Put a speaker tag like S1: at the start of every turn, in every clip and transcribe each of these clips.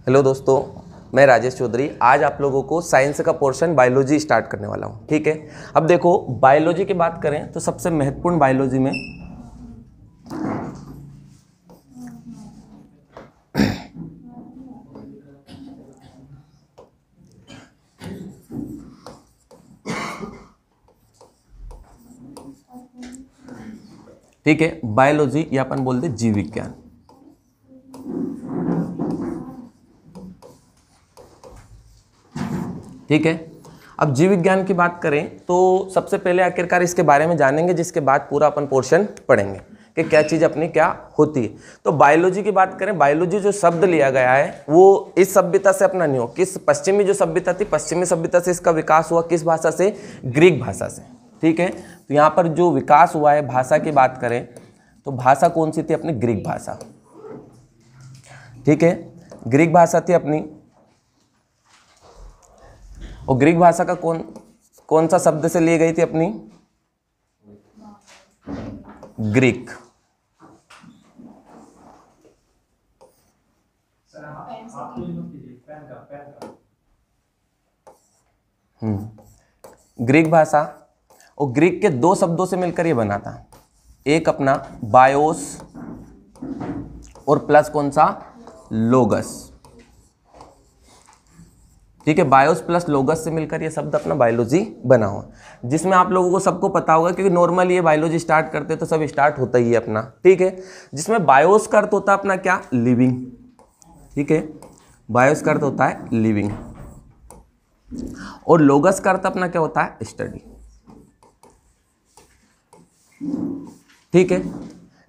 S1: Hello दोस्तों, मैं राजेश चौधरी। आज आप लोगों को साइंस का पोर्शन बायोलॉजी स्टार्ट करने वाला हूँ। ठीक है, अब देखो बायोलॉजी की बात करें तो सबसे महत्वपूर्ण बायोलॉजी में ठीक है, बायोलॉजी या अपन बोलते जीव विज्ञान। ठीक है, अब जीव विज्ञान की बात करें तो सबसे पहले आखिरकार इसके बारे में जानेंगे, जिसके बाद पूरा अपन पोर्शन पढ़ेंगे कि क्या चीज़ अपनी क्या होती है। तो बायोलॉजी की बात करें, बायोलॉजी जो शब्द लिया गया है वो इस सभ्यता से अपना नहीं हो, किस पश्चिमी जो सभ्यता थी, पश्चिमी सभ्यता से इसका विकास हुआ। किस भाषा से? ग्रीक भाषा से। ठीक है, तो यहाँ पर जो विकास हुआ है भाषा की बात करें तो भाषा कौन सी थी? अपनी ग्रीक भाषा। ठीक है, ग्रीक भाषा थी अपनी। और ग्रीक भाषा का कौन सा शब्द से ली गई थी अपनी? ग्रीक। ग्रीक भाषा, और ग्रीक के दो शब्दों से मिलकर ये बना था। एक अपना बायोस और प्लस कौन सा? लोगस। ठीक है, बायोस प्लस लोगस से मिलकर ये शब्द अपना बायोलॉजी बना हुआ, जिसमें आप लोगों को सबको पता होगा क्योंकि नॉर्मली ये बायोलॉजी स्टार्ट करते तो सब स्टार्ट होता ही है अपना। ठीक है, जिसमें बायोस का अर्थ होता है अपना क्या? लिविंग। ठीक है, बायोस का अर्थ होता है लिविंग, और लोगस का अर्थ अपना क्या होता है? स्टडी। ठीक है,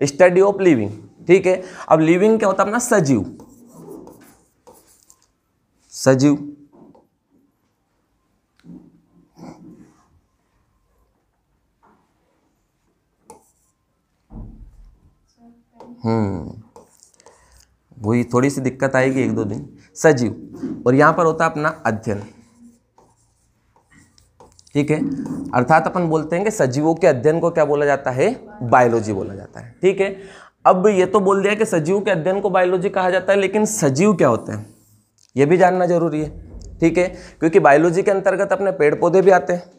S1: स्टडी ऑफ लिविंग। ठीक है, अब लिविंग क्या होता है अपना? सजीव। सजीव। वही थोड़ी सी दिक्कत आएगी एक दो दिन। सजीव, और यहां पर होता है अपना अध्ययन। ठीक है, अर्थात अपन बोलते हैं कि सजीवों के अध्ययन को क्या बोला जाता है? बायोलॉजी बोला जाता है। ठीक है, अब ये तो बोल दिया कि सजीव के अध्ययन को बायोलॉजी कहा जाता है, लेकिन सजीव क्या होते हैं ये भी जानना जरूरी है। ठीक है, क्योंकि बायोलॉजी के अंतर्गत अपने पेड़ पौधे भी आते हैं।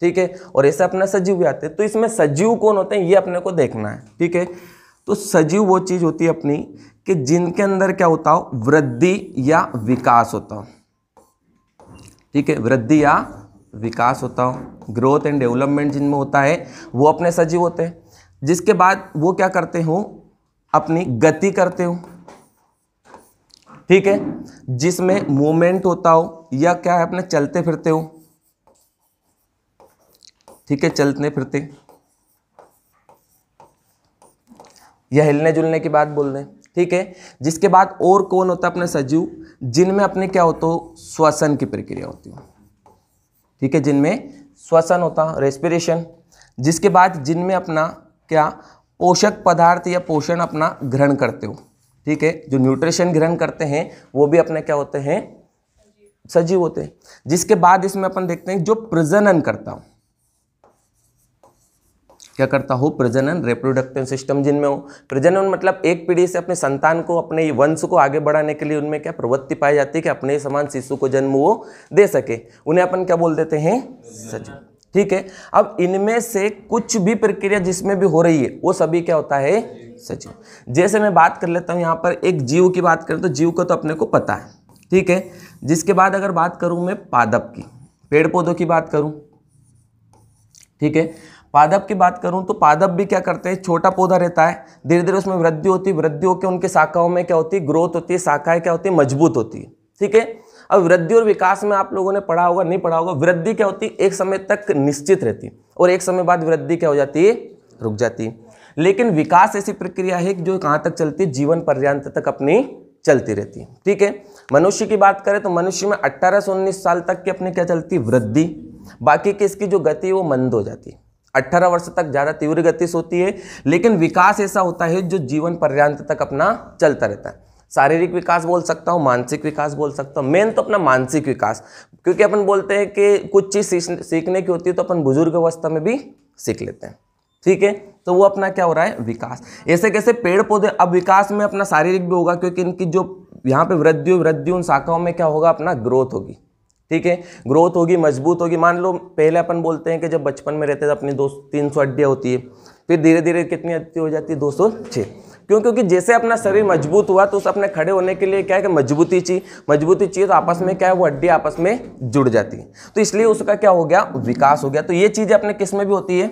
S1: ठीक है, और ऐसे अपना सजीव भी आते हैं, तो इसमें सजीव कौन होते हैं ये अपने को देखना है। ठीक है, तो सजीव वो चीज होती है अपनी कि जिनके अंदर क्या होता हो? वृद्धि या विकास होता हो। ठीक है, वृद्धि या विकास होता हो, ग्रोथ एंड डेवलपमेंट जिनमें होता है वो अपने सजीव होते हैं। जिसके बाद वो क्या करते हो? अपनी गति करते हो। ठीक है, जिसमें मूवमेंट होता हो या क्या है? अपने चलते फिरते हो। ठीक है, चलते फिरते या हिलने जुलने की बात बोल दें। ठीक है, जिसके बाद और कौन होता है अपने सजीव? जिनमें अपने क्या होता हो? श्वसन की प्रक्रिया होती है। ठीक है, जिनमें श्वसन होता है, रेस्पिरेशन। जिसके बाद जिनमें अपना क्या? पोषक पदार्थ या पोषण अपना ग्रहण करते हो। ठीक है, जो न्यूट्रिशन ग्रहण करते हैं वो भी अपने क्या होते हैं? सजीव होते हैं। जिसके बाद इसमें अपन देखते हैं जो प्रजनन करता हो। क्या करता हो? प्रजनन, रिप्रोडक्टिव सिस्टम जिनमें हो। प्रजनन मतलब एक पीढ़ी से अपने संतान को, अपने वंश को आगे बढ़ाने के लिए उनमें क्या प्रवृत्ति पाई जाती है कि अपने समान शिशु को जन्म वो दे सके, उन्हें अपन क्या बोल देते हैं? सजीव। ठीक है, अब इनमें से कुछ भी प्रक्रिया जिसमें भी हो रही है वो सभी क्या होता है? सजीव। जैसे मैं बात कर लेता हूं यहाँ पर एक जीव की बात करें तो जीव को तो अपने को पता है। ठीक है, जिसके बाद अगर बात करूं मैं पादप की, पेड़ पौधों की बात करूं। ठीक है, पादप की बात करूं तो पादप भी क्या करते हैं? छोटा पौधा रहता है, धीरे धीरे उसमें वृद्धि होती है, वृद्धि होकर उनके शाखाओं में क्या होती है? ग्रोथ होती है, शाखाएं क्या होती है? मजबूत होती है। ठीक है, अब वृद्धि और विकास में आप लोगों ने पढ़ा होगा, नहीं पढ़ा होगा, वृद्धि क्या होती है? एक समय तक निश्चित रहती है और एक समय बाद वृद्धि क्या हो जाती है? रुक जाती है। लेकिन विकास ऐसी प्रक्रिया है जो कहां तक चलती है? जीवन पर्यंत तक अपनी चलती रहती है। ठीक है, मनुष्य की बात करें तो मनुष्य में 18 से 19 साल तक की अपनी क्या चलती है? वृद्धि। बाकी की इसकी जो गति है वो मंद हो जाती है। 18 वर्ष तक ज्यादा तीव्र गति से होती है, लेकिन विकास ऐसा होता है जो जीवन पर्यंत तक अपना चलता रहता है। शारीरिक विकास बोल सकता हूँ, मानसिक विकास बोल सकता हूँ, मेन तो अपना मानसिक विकास, क्योंकि अपन बोलते हैं कि कुछ चीज सीखने की होती है तो अपन बुजुर्ग अवस्था में भी सीख लेते हैं। ठीक है, तो वो अपना क्या हो रहा है? विकास। ऐसे कैसे पेड़ पौधे अब विकास में अपना शारीरिक भी होगा, क्योंकि इनकी जो यहाँ पे वृद्धि वृद्धि उन शाखाओं में क्या होगा, अपना ग्रोथ होगी। ठीक है, ग्रोथ होगी, मजबूत होगी। मान लो पहले अपन बोलते हैं कि जब बचपन में रहते थे अपनी 300 हड्डियाँ होती है, फिर धीरे धीरे कितनी हड्डी हो जाती है, 206। क्यों? क्योंकि जैसे अपना शरीर मजबूत हुआ तो उस अपने खड़े होने के लिए क्या है कि मजबूती चाहिए, मजबूती चाहिए तो आपस में क्या है, वो हड्डी आपस में जुड़ जाती है, तो इसलिए उसका क्या हो गया, विकास हो गया। तो ये चीजें अपने किस में भी होती है,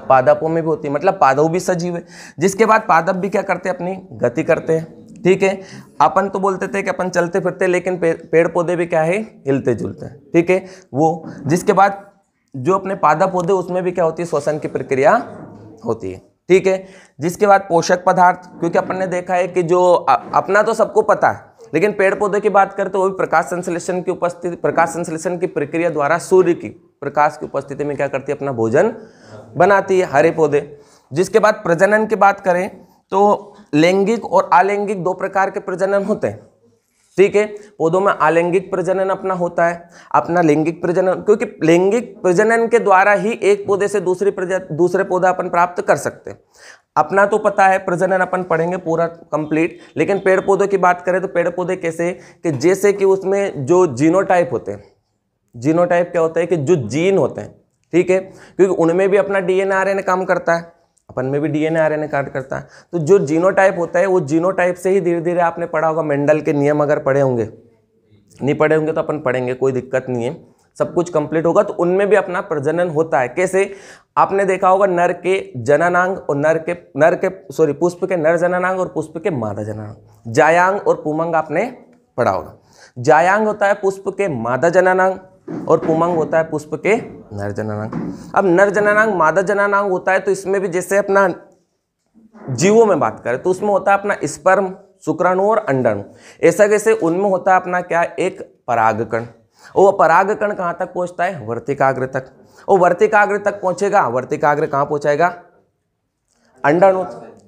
S1: पादपों में भी होती है, मतलब पादप भी सजीव है। जिसके बाद पादप भी क्या करते हैं, अपनी गति करते हैं। ठीक है, अपन तो बोलते थे कि अपन चलते फिरते, लेकिन पेड़ पौधे भी क्या है, हिलते जुलते हैं। ठीक है, वो जिसके बाद जो अपने पादप पौधे उसमें भी क्या होती है, श्वसन की प्रक्रिया होती है। ठीक है, जिसके बाद पोषक पदार्थ, क्योंकि अपन ने देखा है कि जो अपना तो सबको पता है, लेकिन पेड़ पौधे की बात करें तो वो भी प्रकाश संश्लेषण की उपस्थिति, प्रकाश संश्लेषण की प्रक्रिया द्वारा सूर्य की प्रकाश की उपस्थिति में क्या करती है, अपना भोजन बनाती है, हरे पौधे। जिसके बाद प्रजनन की बात करें तो लैंगिक और अलैंगिक 2 प्रकार के प्रजनन होते हैं। ठीक है, पौधों में अलैंगिक प्रजनन अपना होता है, अपना लैंगिक प्रजनन, क्योंकि लैंगिक प्रजनन के द्वारा ही एक पौधे से दूसरे पौधा अपन प्राप्त कर सकते हैं। अपना तो पता है, प्रजनन अपन पढ़ेंगे पूरा कंप्लीट, लेकिन पेड़ पौधों की बात करें तो पेड़ पौधे कैसे कि जैसे कि उसमें जो जीनोटाइप होते हैं, जीनोटाइप क्या होता है कि जो जीन होते हैं, ठीक है, क्योंकि उनमें भी अपना डीएनए आरएनए काम करता है, अपन में भी डीएनए आरएनए काम करता है, तो जो जीनोटाइप होता है वो जीनोटाइप से ही धीरे धीरे आपने पढ़ा होगा, मेंडल के नियम अगर पढ़े होंगे, नहीं पढ़े होंगे तो अपन पढ़ेंगे, कोई दिक्कत नहीं है, सब कुछ कंप्लीट होगा। तो उनमें भी अपना प्रजनन होता है। कैसे? आपने देखा होगा नर के जननांग और पुष्प के नर जननांग और पुष्प के मादा जननांग, जायांग और पुमंग आपने पढ़ा होगा। जायांग होता है पुष्प के मादा जननांग और पुमंग होता है पुष्प के नर जननांग। अब नर जननांग मादा जननांग होता है तो इसमें भी जैसे अपना जीवों में बात करें तो उसमें होता है अपना स्पर्म, शुक्राणु और अंडाणु। ऐसा कैसे? उनमें होता है अपना क्या, एक परागकण। वो परागकण कहाँ तक पहुंचता है? वर्तिकाग्र तक। वो वर्तिकाग्र तक पहुंचेगा, वर्तिकाग्र कहाँ पहुंचाएगा? अंडाणु।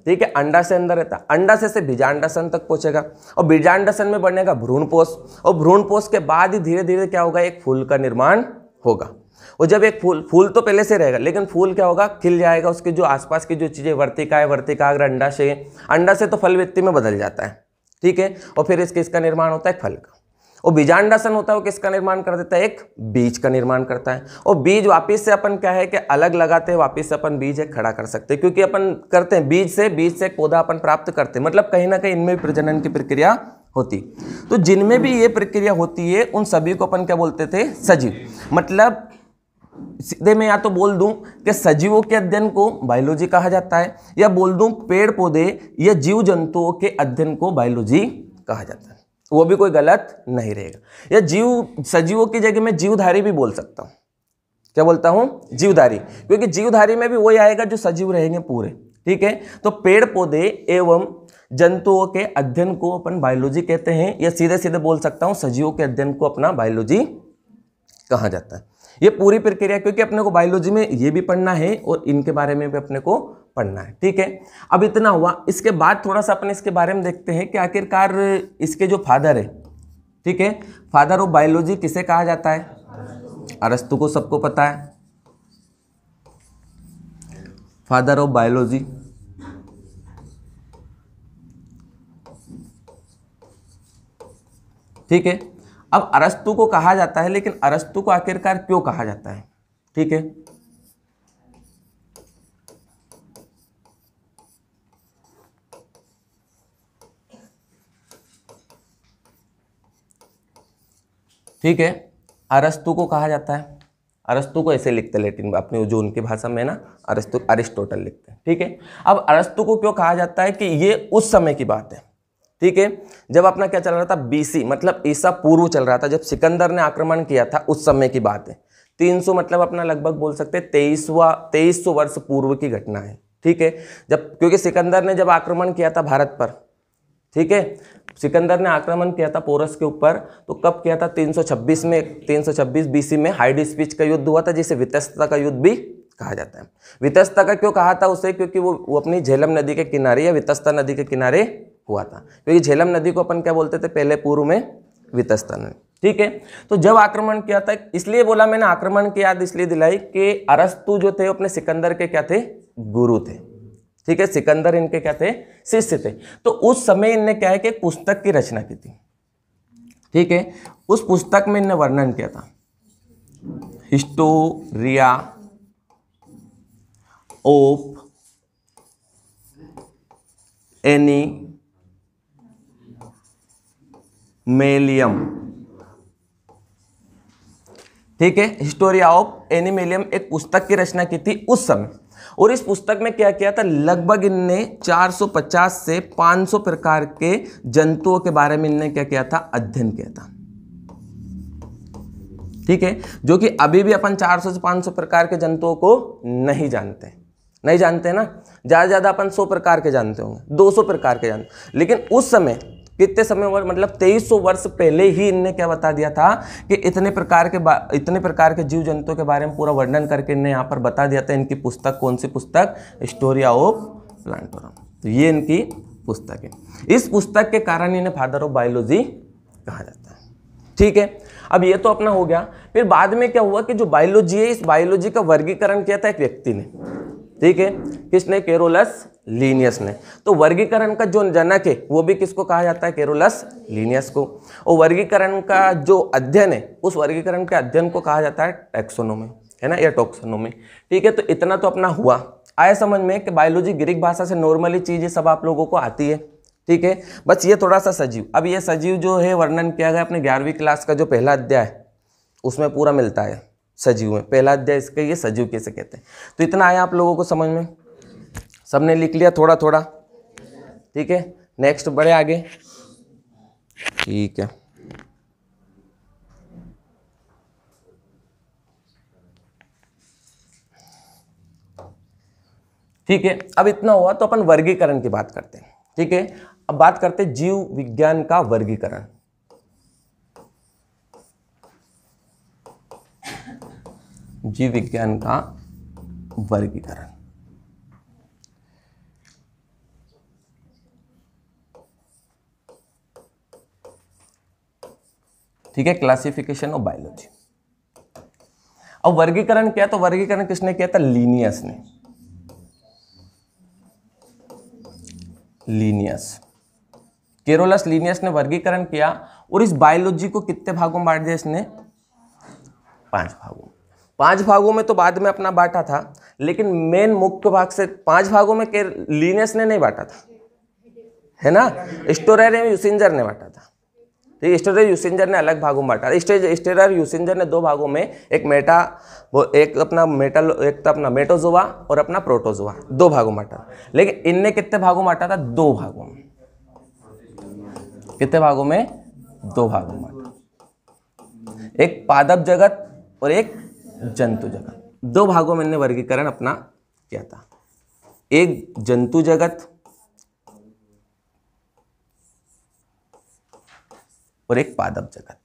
S1: ठीक है, अंडा से अंदर रहता है, अंडा से बीजांडासन तक पहुंचेगा और बीजांडासन में बनेगा भ्रूणपोष और भ्रूणपोष के बाद ही धीरे धीरे क्या होगा, एक फूल का निर्माण होगा। और जब एक फूल तो पहले से रहेगा, लेकिन फूल क्या होगा, खिल जाएगा, उसके जो आसपास की जो चीजें वर्तिका है, वर्तिकाग्र, अंडा से तो फल वित्ति में बदल जाता है। ठीक है, और फिर इसका निर्माण होता है फल का। और बीजांडासन होता है वो किसका निर्माण कर देता है? एक बीज का निर्माण करता है। और बीज वापिस से अपन क्या है कि अलग लगाते हैं, वापिस से अपन बीज एक खड़ा कर सकते हैं, क्योंकि अपन करते हैं बीज से एक पौधा अपन प्राप्त करते हैं, मतलब कहीं ना कहीं इनमें प्रजनन की प्रक्रिया होती। तो जिनमें भी ये प्रक्रिया होती है उन सभी को अपन क्या बोलते थे? सजीव। मतलब सीधे मैं या तो बोल दूं कि सजीवों के अध्ययन को बायोलॉजी कहा जाता है, या बोल दूं पेड़ पौधे या जीव जंतुओं के अध्ययन को बायोलॉजी कहा जाता है, वो भी कोई गलत नहीं रहेगा। या सजीवों की जगह में जीवधारी भी बोल सकता हूं। क्या बोलता हूं? जीवधारी, क्योंकि जीवधारी में भी वही आएगा जो सजीव रहेंगे पूरे। ठीक है, तो पेड़ पौधे एवं जंतुओं के अध्ययन को अपन बायोलॉजी कहते हैं, या सीधे सीधे बोल सकता हूं सजीवों के अध्ययन को अपना बायोलॉजी कहा जाता है। ये पूरी प्रक्रिया, क्योंकि अपने को बायोलॉजी में ये भी पढ़ना है और इनके बारे में भी अपने को पढ़ना है। ठीक है, अब इतना हुआ। इसके बाद थोड़ा सा अपन इसके बारे में देखते हैं कि आखिरकार इसके जो फादर है, ठीक है, फादर ऑफ बायोलॉजी किसे कहा जाता है? अरस्तु को सबको पता है, फादर ऑफ बायोलॉजी। ठीक है, अब अरस्तु को कहा जाता है, लेकिन अरस्तु को आखिरकार क्यों कहा जाता है? ठीक है, ठीक है, अरस्तु को कहा जाता है, अरस्तु को ऐसे लिखते लैटिन में, अपने जो उनकी भाषा में ना अरिस्टोटल लिखते हैं। ठीक है, अब अरस्तु को क्यों कहा जाता है कि ये उस समय की बात है। ठीक है, जब अपना क्या चल रहा था? बीसी, मतलब ईसा पूर्व चल रहा था, जब सिकंदर ने आक्रमण किया था उस समय की बात है। 300 मतलब अपना लगभग बोल सकते हैं 2300 वर्ष पूर्व की घटना है। ठीक है, जब क्योंकि सिकंदर ने जब आक्रमण किया था भारत पर, ठीक है, सिकंदर ने आक्रमण किया था पोरस के ऊपर, तो कब किया था? 326 बीसी में हाइडेस्पिच का युद्ध हुआ था, जिसे वितस्ता का युद्ध भी कहा जाता है। वितस्ता का क्यों कहा था उसे? क्योंकि वो अपनी झेलम नदी के किनारे या वितस्ता नदी के किनारे हुआ था, क्योंकि झेलम नदी को अपन क्या बोलते थे पहले पूर्व में? वितस्ता नदी। ठीक है, तो जब आक्रमण किया था, इसलिए बोला मैंने आक्रमण की याद इसलिए दिलाई कि अरस्तु जो थे अपने सिकंदर के क्या थे? गुरु थे। ठीक है, सिकंदर इनके क्या थे, शिष्य थे। तो उस समय इनने क्या है कि एक पुस्तक की रचना की थी। ठीक है, उस पुस्तक में इनने वर्णन किया था हिस्टोरिया ऑफ एनिमेलियम। ठीक है, हिस्टोरिया ऑफ एनिमेलियम एक पुस्तक की रचना की थी उस समय। और इस पुस्तक में क्या किया था, लगभग इनने 450 से 500 प्रकार के जंतुओं के बारे में इनने क्या किया था, अध्ययन किया था। ठीक है, जो कि अभी भी अपन 400 से 500 प्रकार के जंतुओं को नहीं जानते ना। ज्यादा अपन 100 प्रकार के जानते होंगे, 200 प्रकार के जानते, लेकिन उस समय कितने समय मतलब 2300 वर्ष पहले ही इनने क्या बता दिया था कि इतने प्रकार के जीव जंतुओं के बारे में पूरा वर्णन करके इनने यहाँ पर बता दिया था। इनकी पुस्तक कौन सी पुस्तक, हिस्टोरिया ऑफ प्लांटोरम। तो ये इनकी पुस्तक है। इस पुस्तक के कारण इन्हें फादर ऑफ बायोलॉजी कहा जाता है। ठीक है, अब ये तो अपना हो गया। फिर बाद में क्या हुआ कि जो बायोलॉजी है, इस बायोलॉजी का वर्गीकरण किया था एक व्यक्ति ने। ठीक है, किसने, केरोलस लीनियस ने। तो वर्गीकरण का जो जनक है वो भी किसको कहा जाता है, केरोलस लीनियस को। और वर्गीकरण का जो अध्ययन है, उस वर्गीकरण के अध्ययन को कहा जाता है टैक्सोनॉमी, है ना, या टैक्सोनॉमी। ठीक है, तो इतना तो अपना हुआ, आया समझ में कि बायोलॉजी ग्रीक भाषा से नॉर्मली चीजें सब आप लोगों को आती है। ठीक है, बस ये थोड़ा सा सजीव, अब ये सजीव जो है वर्णन किया गया अपने 11वीं क्लास का जो पहला अध्याय है उसमें पूरा मिलता है सजीव में। पहला अध्याय इसका ये सजीव कैसे कहते हैं। तो इतना आया आप लोगों को समझ में, सबने लिख लिया थोड़ा थोड़ा। ठीक है, नेक्स्ट बढ़े आगे। ठीक है, ठीक है, अब इतना हुआ तो अपन वर्गीकरण की बात करते हैं। ठीक है, अब बात करते हैं जीव विज्ञान का वर्गीकरण। जीव विज्ञान का वर्गीकरण। ठीक है, क्लासिफिकेशन ऑफ बायोलॉजी। अब वर्गीकरण क्या, तो वर्गीकरण किसने किया था, लीनियस ने। केरोलस लीनियस ने वर्गीकरण किया। और इस बायोलॉजी को कितने भागों में बांट दिया इसने, 5 भागों। 5 भागों में तो बाद में अपना बांटा था, लेकिन मेन मुख्य भाग से 5 भागों में लीनियस ने नहीं बांटा था, है ना, स्टोरर यूसिंजर ने बांटा था। ठीक, स्टोरर यूसिंजर ने अलग भागों में बांटा। स्टोरर यूसिंजर ने 2 भागों में, एक अपना मेटोजोआ और अपना प्रोटोजोआ, 2 भागों में बांटा। लेकिन इनने कितने भागों में बांटा था, 2 भागों में। कितने भागों में, 2 भागों में बांटा। एक पादप जगत और एक जंतु जगत, 2 भागों में इन्हें वर्गीकरण अपना किया था। एक जंतु जगत और एक पादप जगत।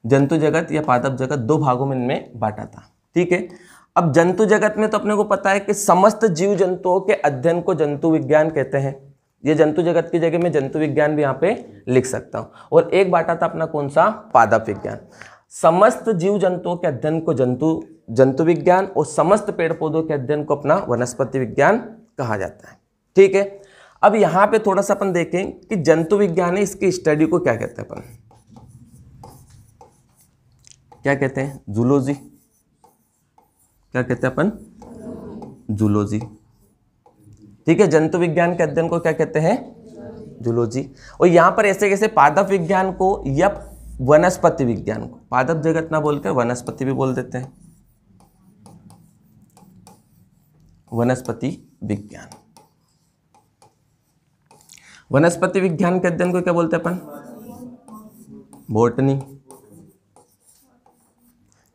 S1: जंतु जगत या पादप जगत 2 भागों में इनमें बांटा था। ठीक है, अब जंतु जगत में तो अपने को पता है कि समस्त जीव जंतुओं के अध्ययन को जंतु विज्ञान कहते हैं। ये जंतु जगत की जगह में जंतु विज्ञान भी यहाँ पे लिख सकता हूँ। और एक बांटा था अपना कौन सा, पादप विज्ञान। समस्त जीव जंतुओं के अध्ययन को जंतु विज्ञान और समस्त पेड़ पौधों के अध्ययन को अपना वनस्पति विज्ञान कहा जाता है। ठीक है, अब यहाँ पे थोड़ा सा अपन देखें कि जंतु विज्ञान है, इसकी स्टडी को क्या कहते हैं अपन, क्या कहते हैं, जूलॉजी। क्या कहते हैं अपन, जूलॉजी। ठीक है, जंतु विज्ञान के अध्ययन को क्या कहते हैं, जूलॉजी। और यहां पर ऐसे कैसे पादप विज्ञान को या वनस्पति विज्ञान को, पादप जगत ना बोलकर वनस्पति भी बोल देते हैं, वनस्पति विज्ञान। वनस्पति विज्ञान के अध्ययन को क्या बोलते हैं अपन, बॉटनी।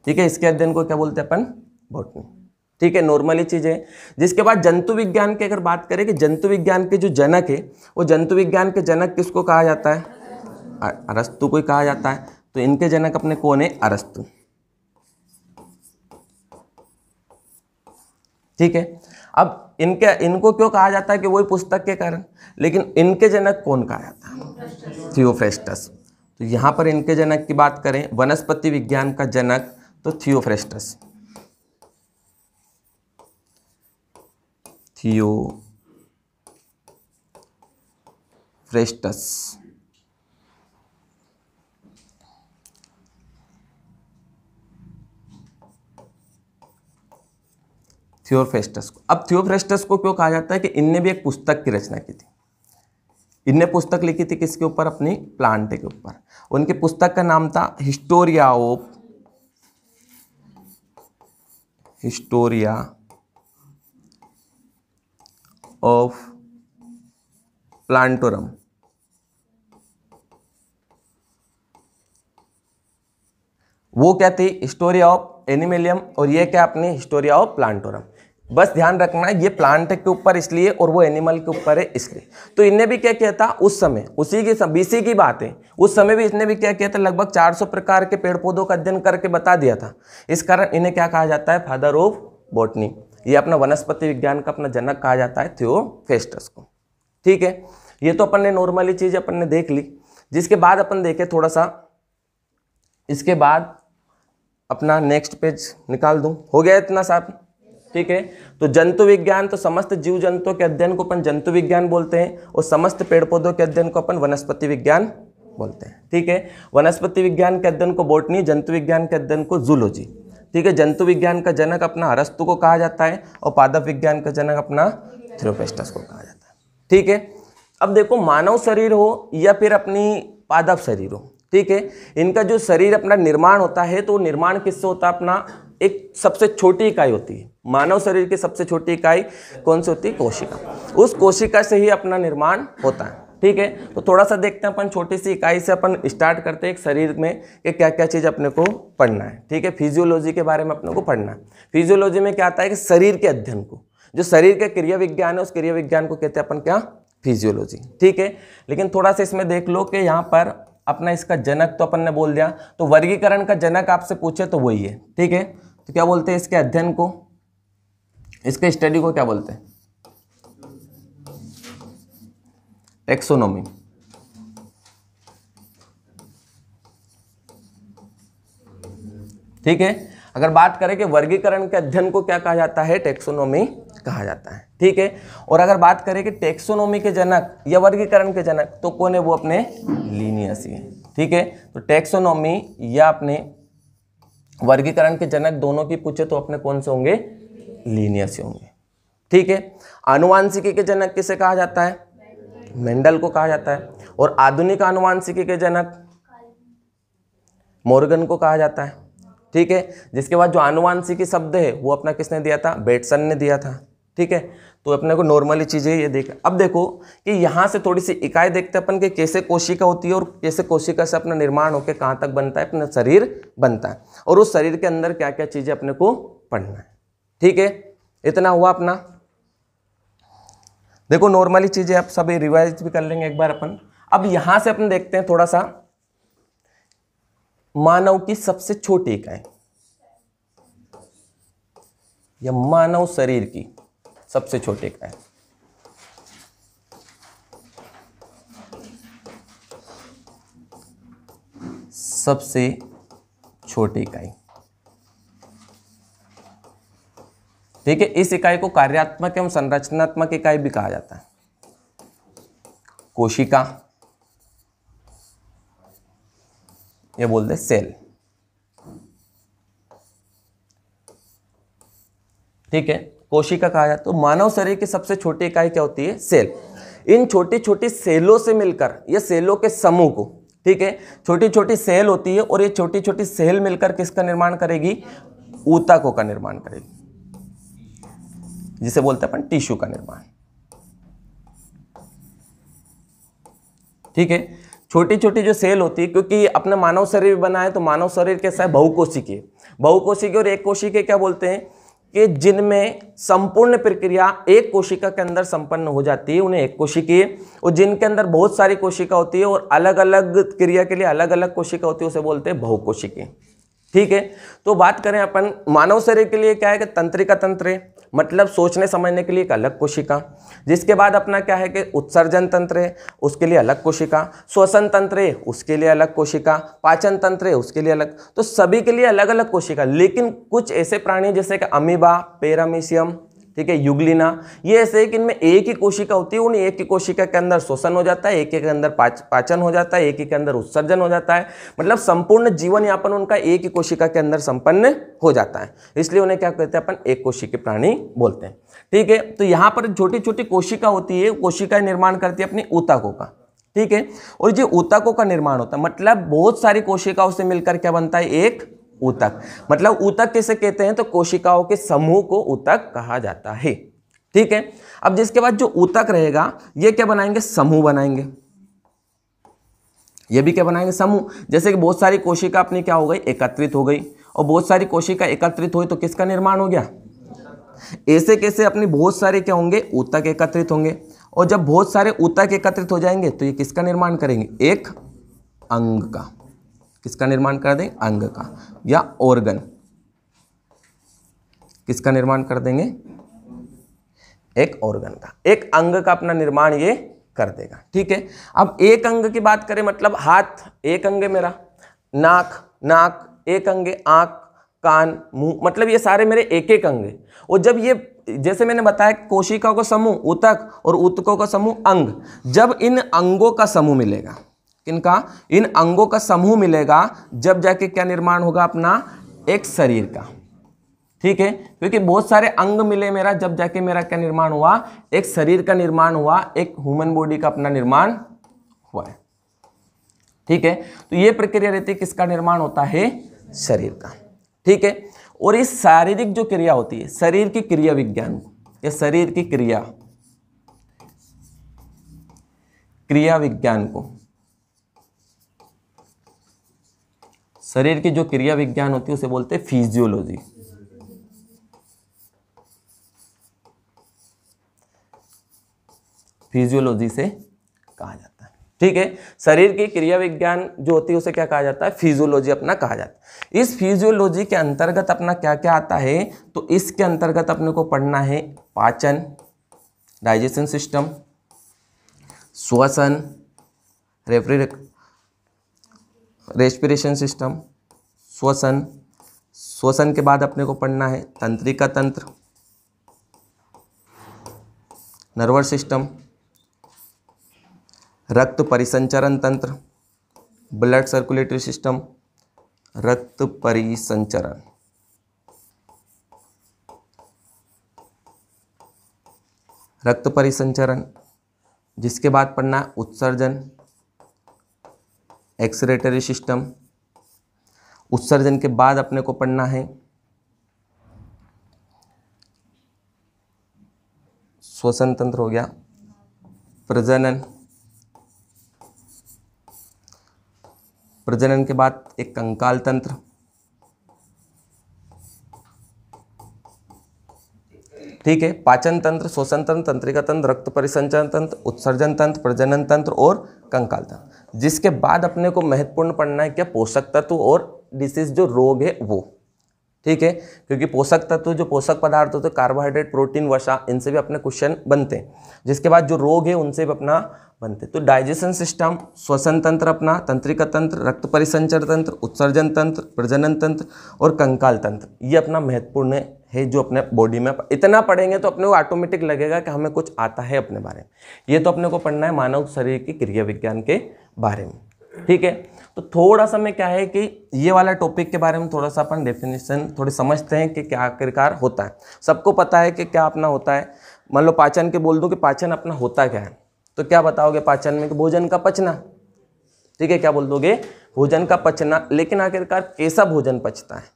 S1: ठीक है, इसके अध्ययन को क्या बोलते हैं अपन, बॉटनी। ठीक है, नॉर्मली चीजें। जिसके बाद जंतु विज्ञान की अगर बात करें कि जंतु विज्ञान के जो जनक है, वो जंतु विज्ञान के जनक किसको कहा जाता है, अरस्तु को ही कहा जाता है। तो इनके जनक अपने कौन है, अरस्तु। ठीक है, अब इनको क्यों कहा जाता है कि वही पुस्तक के कारण, लेकिन इनके जनक कौन कहा जाता है, थियोफ्रेस्टस। तो यहाँ पर इनके जनक की बात करें, वनस्पति विज्ञान का जनक तो थियोफ्रेस्टस, थियोफ्रेस्टस। थियोफ्रेस्टस को, अब थियोफ्रेस्टस को क्यों कहा जाता है कि इनने भी एक पुस्तक की रचना की थी। इनने पुस्तक लिखी थी किसके ऊपर? अपनी प्लांट के ऊपर। उनकी पुस्तक का नाम था हिस्टोरिया ऑफ प्लांटोरम। वो क्या थी? हिस्टोरिया ऑफ एनिमेलियम, और ये क्या अपनी हिस्टोरिया ऑफ प्लांटोरम। बस ध्यान रखना है ये प्लांट के ऊपर इसलिए और वो एनिमल के ऊपर है इसलिए। तो इनने भी क्या किया था उस समय, उसी की बीसी की बात है, उस समय भी इसने भी क्या किया था, लगभग 400 प्रकार के पेड़ पौधों का अध्ययन करके बता दिया था। इस कारण इन्हें क्या कहा जाता है? Father of botany. ये अपना वनस्पति विज्ञान का अपना जनक कहा जाता है थियोफ्रेस्टस को। ठीक है, ये तो अपन ने नॉर्मली चीज अपन ने देख ली। जिसके बाद अपन देखें थोड़ा सा, इसके बाद अपना नेक्स्ट पेज निकाल दूं, हो गया इतना साफ? ठीक है, तो जंतु विज्ञान, तो समस्त जीव जंतुओं के अध्ययन को अपन जंतु विज्ञान बोलते हैं, और समस्त पेड़ पौधों के अध्ययन को अपन वनस्पति विज्ञान बोलते हैं। ठीक है, वनस्पति विज्ञान के अध्ययन को बॉटनी, जंतु विज्ञान के अध्ययन को जूलॉजी। ठीक है, जंतु विज्ञान का जनक अपना अरस्तु को कहा जाता है, और पादप विज्ञान का जनक अपना थियोफ्रेस्टस को कहा जाता है। ठीक है, अब देखो मानव शरीर हो या फिर अपनी पादप शरीर हो, ठीक है, इनका जो शरीर अपना निर्माण होता है तो निर्माण किससे होता है? अपना एक सबसे छोटी इकाई होती है। मानव शरीर की सबसे छोटी इकाई कौन सी होती है? कोशिका। उस कोशिका से ही अपना निर्माण होता है। ठीक है, तो थोड़ा सा देखते हैं अपन, छोटी सी इकाई से अपन स्टार्ट करते हैं एक शरीर में कि क्या क्या चीज़ अपने को पढ़ना है। ठीक है, फिजियोलॉजी के बारे में अपने को पढ़ना है। फिजियोलॉजी में क्या आता है कि शरीर के अध्ययन को, जो शरीर के क्रिया विज्ञान है उस क्रिया विज्ञान को कहते हैं अपन क्या? फिजियोलॉजी। ठीक है, लेकिन थोड़ा सा इसमें देख लो कि यहाँ पर अपना इसका जनक तो अपन ने बोल दिया, तो वर्गीकरण का जनक आपसे पूछे तो वही है। ठीक है, तो क्या बोलते हैं इसके अध्ययन को, इसके स्टडी को क्या बोलते हैं? टेक्सोनोमी। ठीक है, अगर बात करें कि वर्गीकरण के अध्ययन को क्या कहा जाता है? टेक्सोनोमी कहा जाता है। ठीक है, और अगर बात करें कि टेक्सोनोमी के जनक या वर्गीकरण के जनक तो कौन है? वो अपने लिनियस ही है। ठीक है, तो टेक्सोनोमी या अपने वर्गीकरण के जनक दोनों की पूछे तो अपने कौन से होंगे? लिनियस ही होंगे। ठीक है, आनुवांशिकी के जनक किसे कहा जाता है? मेंडल को कहा जाता है, और आधुनिक आनुवांशिकी के जनक मॉर्गन को कहा जाता है। ठीक है, जिसके बाद जो आनुवांशिकी शब्द है वो अपना किसने दिया था? बेटसन ने दिया था। ठीक है, तो अपने को नॉर्मली चीजें ये देख। अब देखो कि यहाँ से थोड़ी सी इकाई देखते हैं अपन कि कैसे कोशिका होती है और कैसे कोशिका से अपना निर्माण होकर कहाँ तक बनता है, अपना शरीर बनता है, और उस शरीर के अंदर क्या क्या चीजें अपने को पढ़ना है। ठीक है, इतना हुआ अपना। देखो नॉर्मली चीजें आप सभी रिवाइज भी कर लेंगे एक बार अपन। अब यहां से अपन देखते हैं थोड़ा सा मानव की सबसे छोटी इकाई या मानव शरीर की सबसे छोटी इकाई। सबसे छोटी इकाई। ठीक है, इस इकाई को कार्यात्मक एवं संरचनात्मक इकाई भी कहा जाता है। कोशिका, ये बोलते हैं सेल। ठीक है, कोशिका कहा जाता है। तो मानव शरीर की सबसे छोटी इकाई क्या होती है? सेल। इन छोटी छोटी सेलों से मिलकर, ये सेलों के समूह को, ठीक है, छोटी छोटी सेल होती है, और ये छोटी छोटी सेल मिलकर किसका निर्माण करेगी? ऊतकों का निर्माण करेगी, जिसे बोलते हैं अपन टिश्यू का निर्माण। ठीक है, छोटी छोटी जो सेल होती है, क्योंकि अपने मानव शरीर बना है तो मानव शरीर कैसा है? बहुकोशिकीय। बहुकोशिकीय और एक कोशिकीय क्या बोलते हैं कि जिनमें संपूर्ण प्रक्रिया एक कोशिका के अंदर संपन्न हो जाती है उन्हें एक कोशिकीय, और जिनके अंदर बहुत सारी कोशिका होती है और अलग अलग क्रिया के लिए अलग अलग कोशिका होती है उसे बोलते हैं बहुकोशिकीय। ठीक है, तो बात करें अपन मानव शरीर के लिए क्या है कि तंत्रिका तंत्र है, मतलब सोचने समझने के लिए एक अलग कोशिका। जिसके बाद अपना क्या है कि उत्सर्जन तंत्र है, उसके लिए अलग कोशिका, श्वसन तंत्र है उसके लिए अलग कोशिका, पाचन तंत्र है उसके लिए अलग। तो सभी के लिए अलग अलग कोशिका। लेकिन कुछ ऐसे प्राणी जैसे कि अमीबा, पैरामीशियम, ठीक है, युग्लिना, ये ऐसे है कि इनमें एक ही कोशिका होती है। उन एक ही कोशिका के अंदर श्वसन हो जाता है, एक के अंदर पाचन हो जाता है, एक के अंदर उत्सर्जन हो जाता है। मतलब संपूर्ण जीवन यापन उनका एक ही कोशिका के अंदर संपन्न हो जाता है। इसलिए उन्हें क्या कहते हैं, अपन एक कोशिकीय प्राणी बोलते हैं। ठीक है, तो यहाँ पर छोटी छोटी कोशिका होती है, कोशिका निर्माण करती है अपनी ऊतकों का। ठीक है, और जो ऊतकों का निर्माण होता है मतलब बहुत सारी कोशिकाओं से मिलकर क्या बनता है, एक ऊतक। मतलब ऊतक किसे कहते हैं, तो कोशिकाओं के समूह को ऊतक कहा जाता है। ठीक है, अब जिसके बाद जो ऊतक रहेगा ये क्या बनाएंगे, समूह बनाएंगे। ये भी क्या बनाएंगे, समूह। जैसे कि बहुत सारी कोशिका अपनी क्या हो गई, एकत्रित हो गई, और बहुत सारी कोशिका एकत्रित हुई तो किसका निर्माण हो गया, ऐसे कैसे अपनी बहुत सारे क्या होंगे, ऊतक एकत्रित होंगे। और जब बहुत सारे ऊतक एकत्रित हो जाएंगे तो ये किसका निर्माण करेंगे, एक अंग का। किसका निर्माण कर देंगे, अंग का या ऑर्गन। किसका निर्माण कर देंगे, एक ऑर्गन का, एक अंग का अपना निर्माण ये कर देगा। ठीक है, अब एक अंग की बात करें मतलब हाथ एक अंग है मेरा, नाक एक अंग है, आंख, कान, मुंह, मतलब ये सारे मेरे एक एक अंग है। और जब ये जैसे मैंने बताया कोशिकाओं का समूह ऊतक और ऊतकों का समूह अंग, जब इन अंगों का समूह मिलेगा, किनका, इन अंगों का समूह मिलेगा, जब जाके क्या निर्माण होगा अपना, एक शरीर का। ठीक है, क्योंकि बहुत सारे अंग मिले मेरा, जब जाके मेरा क्या निर्माण हुआ, एक शरीर का निर्माण हुआ, एक ह्यूमन बॉडी का अपना निर्माण हुआ है। ठीक है, तो ये प्रक्रिया रहती है, किसका निर्माण होता है, शरीर का। ठीक है, और इस शारीरिक जो क्रिया होती है, शरीर की क्रिया विज्ञान या शरीर की क्रिया विज्ञान को, शरीर की जो क्रिया विज्ञान होती है उसे बोलते हैं फिजियोलॉजी। फिजियोलॉजी से कहा जाता है। ठीक है, शरीर की क्रिया विज्ञान जो होती है उसे क्या कहा जाता है, फिजियोलॉजी अपना कहा जाता है। इस फिजियोलॉजी के अंतर्गत अपना क्या क्या आता है, तो इसके अंतर्गत अपने को पढ़ना है पाचन, डाइजेशन सिस्टम, श्वसन, रेस्पिरेशन सिस्टम, श्वसन के बाद अपने को पढ़ना है तंत्रिका तंत्र, नर्वस सिस्टम, रक्त परिसंचरण तंत्र, ब्लड सर्कुलेटरी सिस्टम, रक्त परिसंचरण, रक्त परिसंचरण, जिसके बाद पढ़ना है उत्सर्जन, एक्सक्रीटरी सिस्टम। उत्सर्जन के बाद अपने को पढ़ना है श्वसन तंत्र हो गया, प्रजनन, प्रजनन के बाद एक कंकाल तंत्र, ठीक है, पाचन तंत्र, श्वसन तंत्र, तंत्रिका तंत्र, रक्त परिसंचरण तंत्र, उत्सर्जन तंत्र, प्रजनन तंत्र और कंकाल तंत्र। जिसके बाद अपने को महत्वपूर्ण पढ़ना है क्या, पोषक तत्व और डिसीज जो रोग है वो। ठीक है, क्योंकि पोषक तत्व जो पोषक पदार्थ होते हैं, कार्बोहाइड्रेट, प्रोटीन, वसा, इनसे भी अपने क्वेश्चन बनते हैं। जिसके बाद जो रोग है उनसे भी अपना बनते। तो डाइजेशन सिस्टम, श्वसन तंत्र अपना, तंत्रिका तंत्र, रक्त परिसंचरण तंत्र, उत्सर्जन तंत्र, प्रजनन तंत्र और कंकाल तंत्र, ये अपना महत्वपूर्ण है जो अपने बॉडी में इतना पढ़ेंगे तो अपने को ऑटोमेटिक लगेगा कि हमें कुछ आता है अपने बारे में। ये तो अपने को पढ़ना है मानव शरीर की क्रिया विज्ञान के बारे में। ठीक है, तो थोड़ा सा मैं क्या है कि ये वाला टॉपिक के बारे में थोड़ा सा अपन डेफिनेशन थोड़ी समझते हैं कि क्या आखिरकार होता है। सबको पता है कि क्या अपना होता है। मान लो पाचन के बोल दूं कि पाचन अपना होता क्या है, तो क्या बताओगे पाचन में कि भोजन का पचना। ठीक है, क्या बोल दोगे, भोजन का पचना। लेकिन आखिरकार कैसा भोजन पचता है,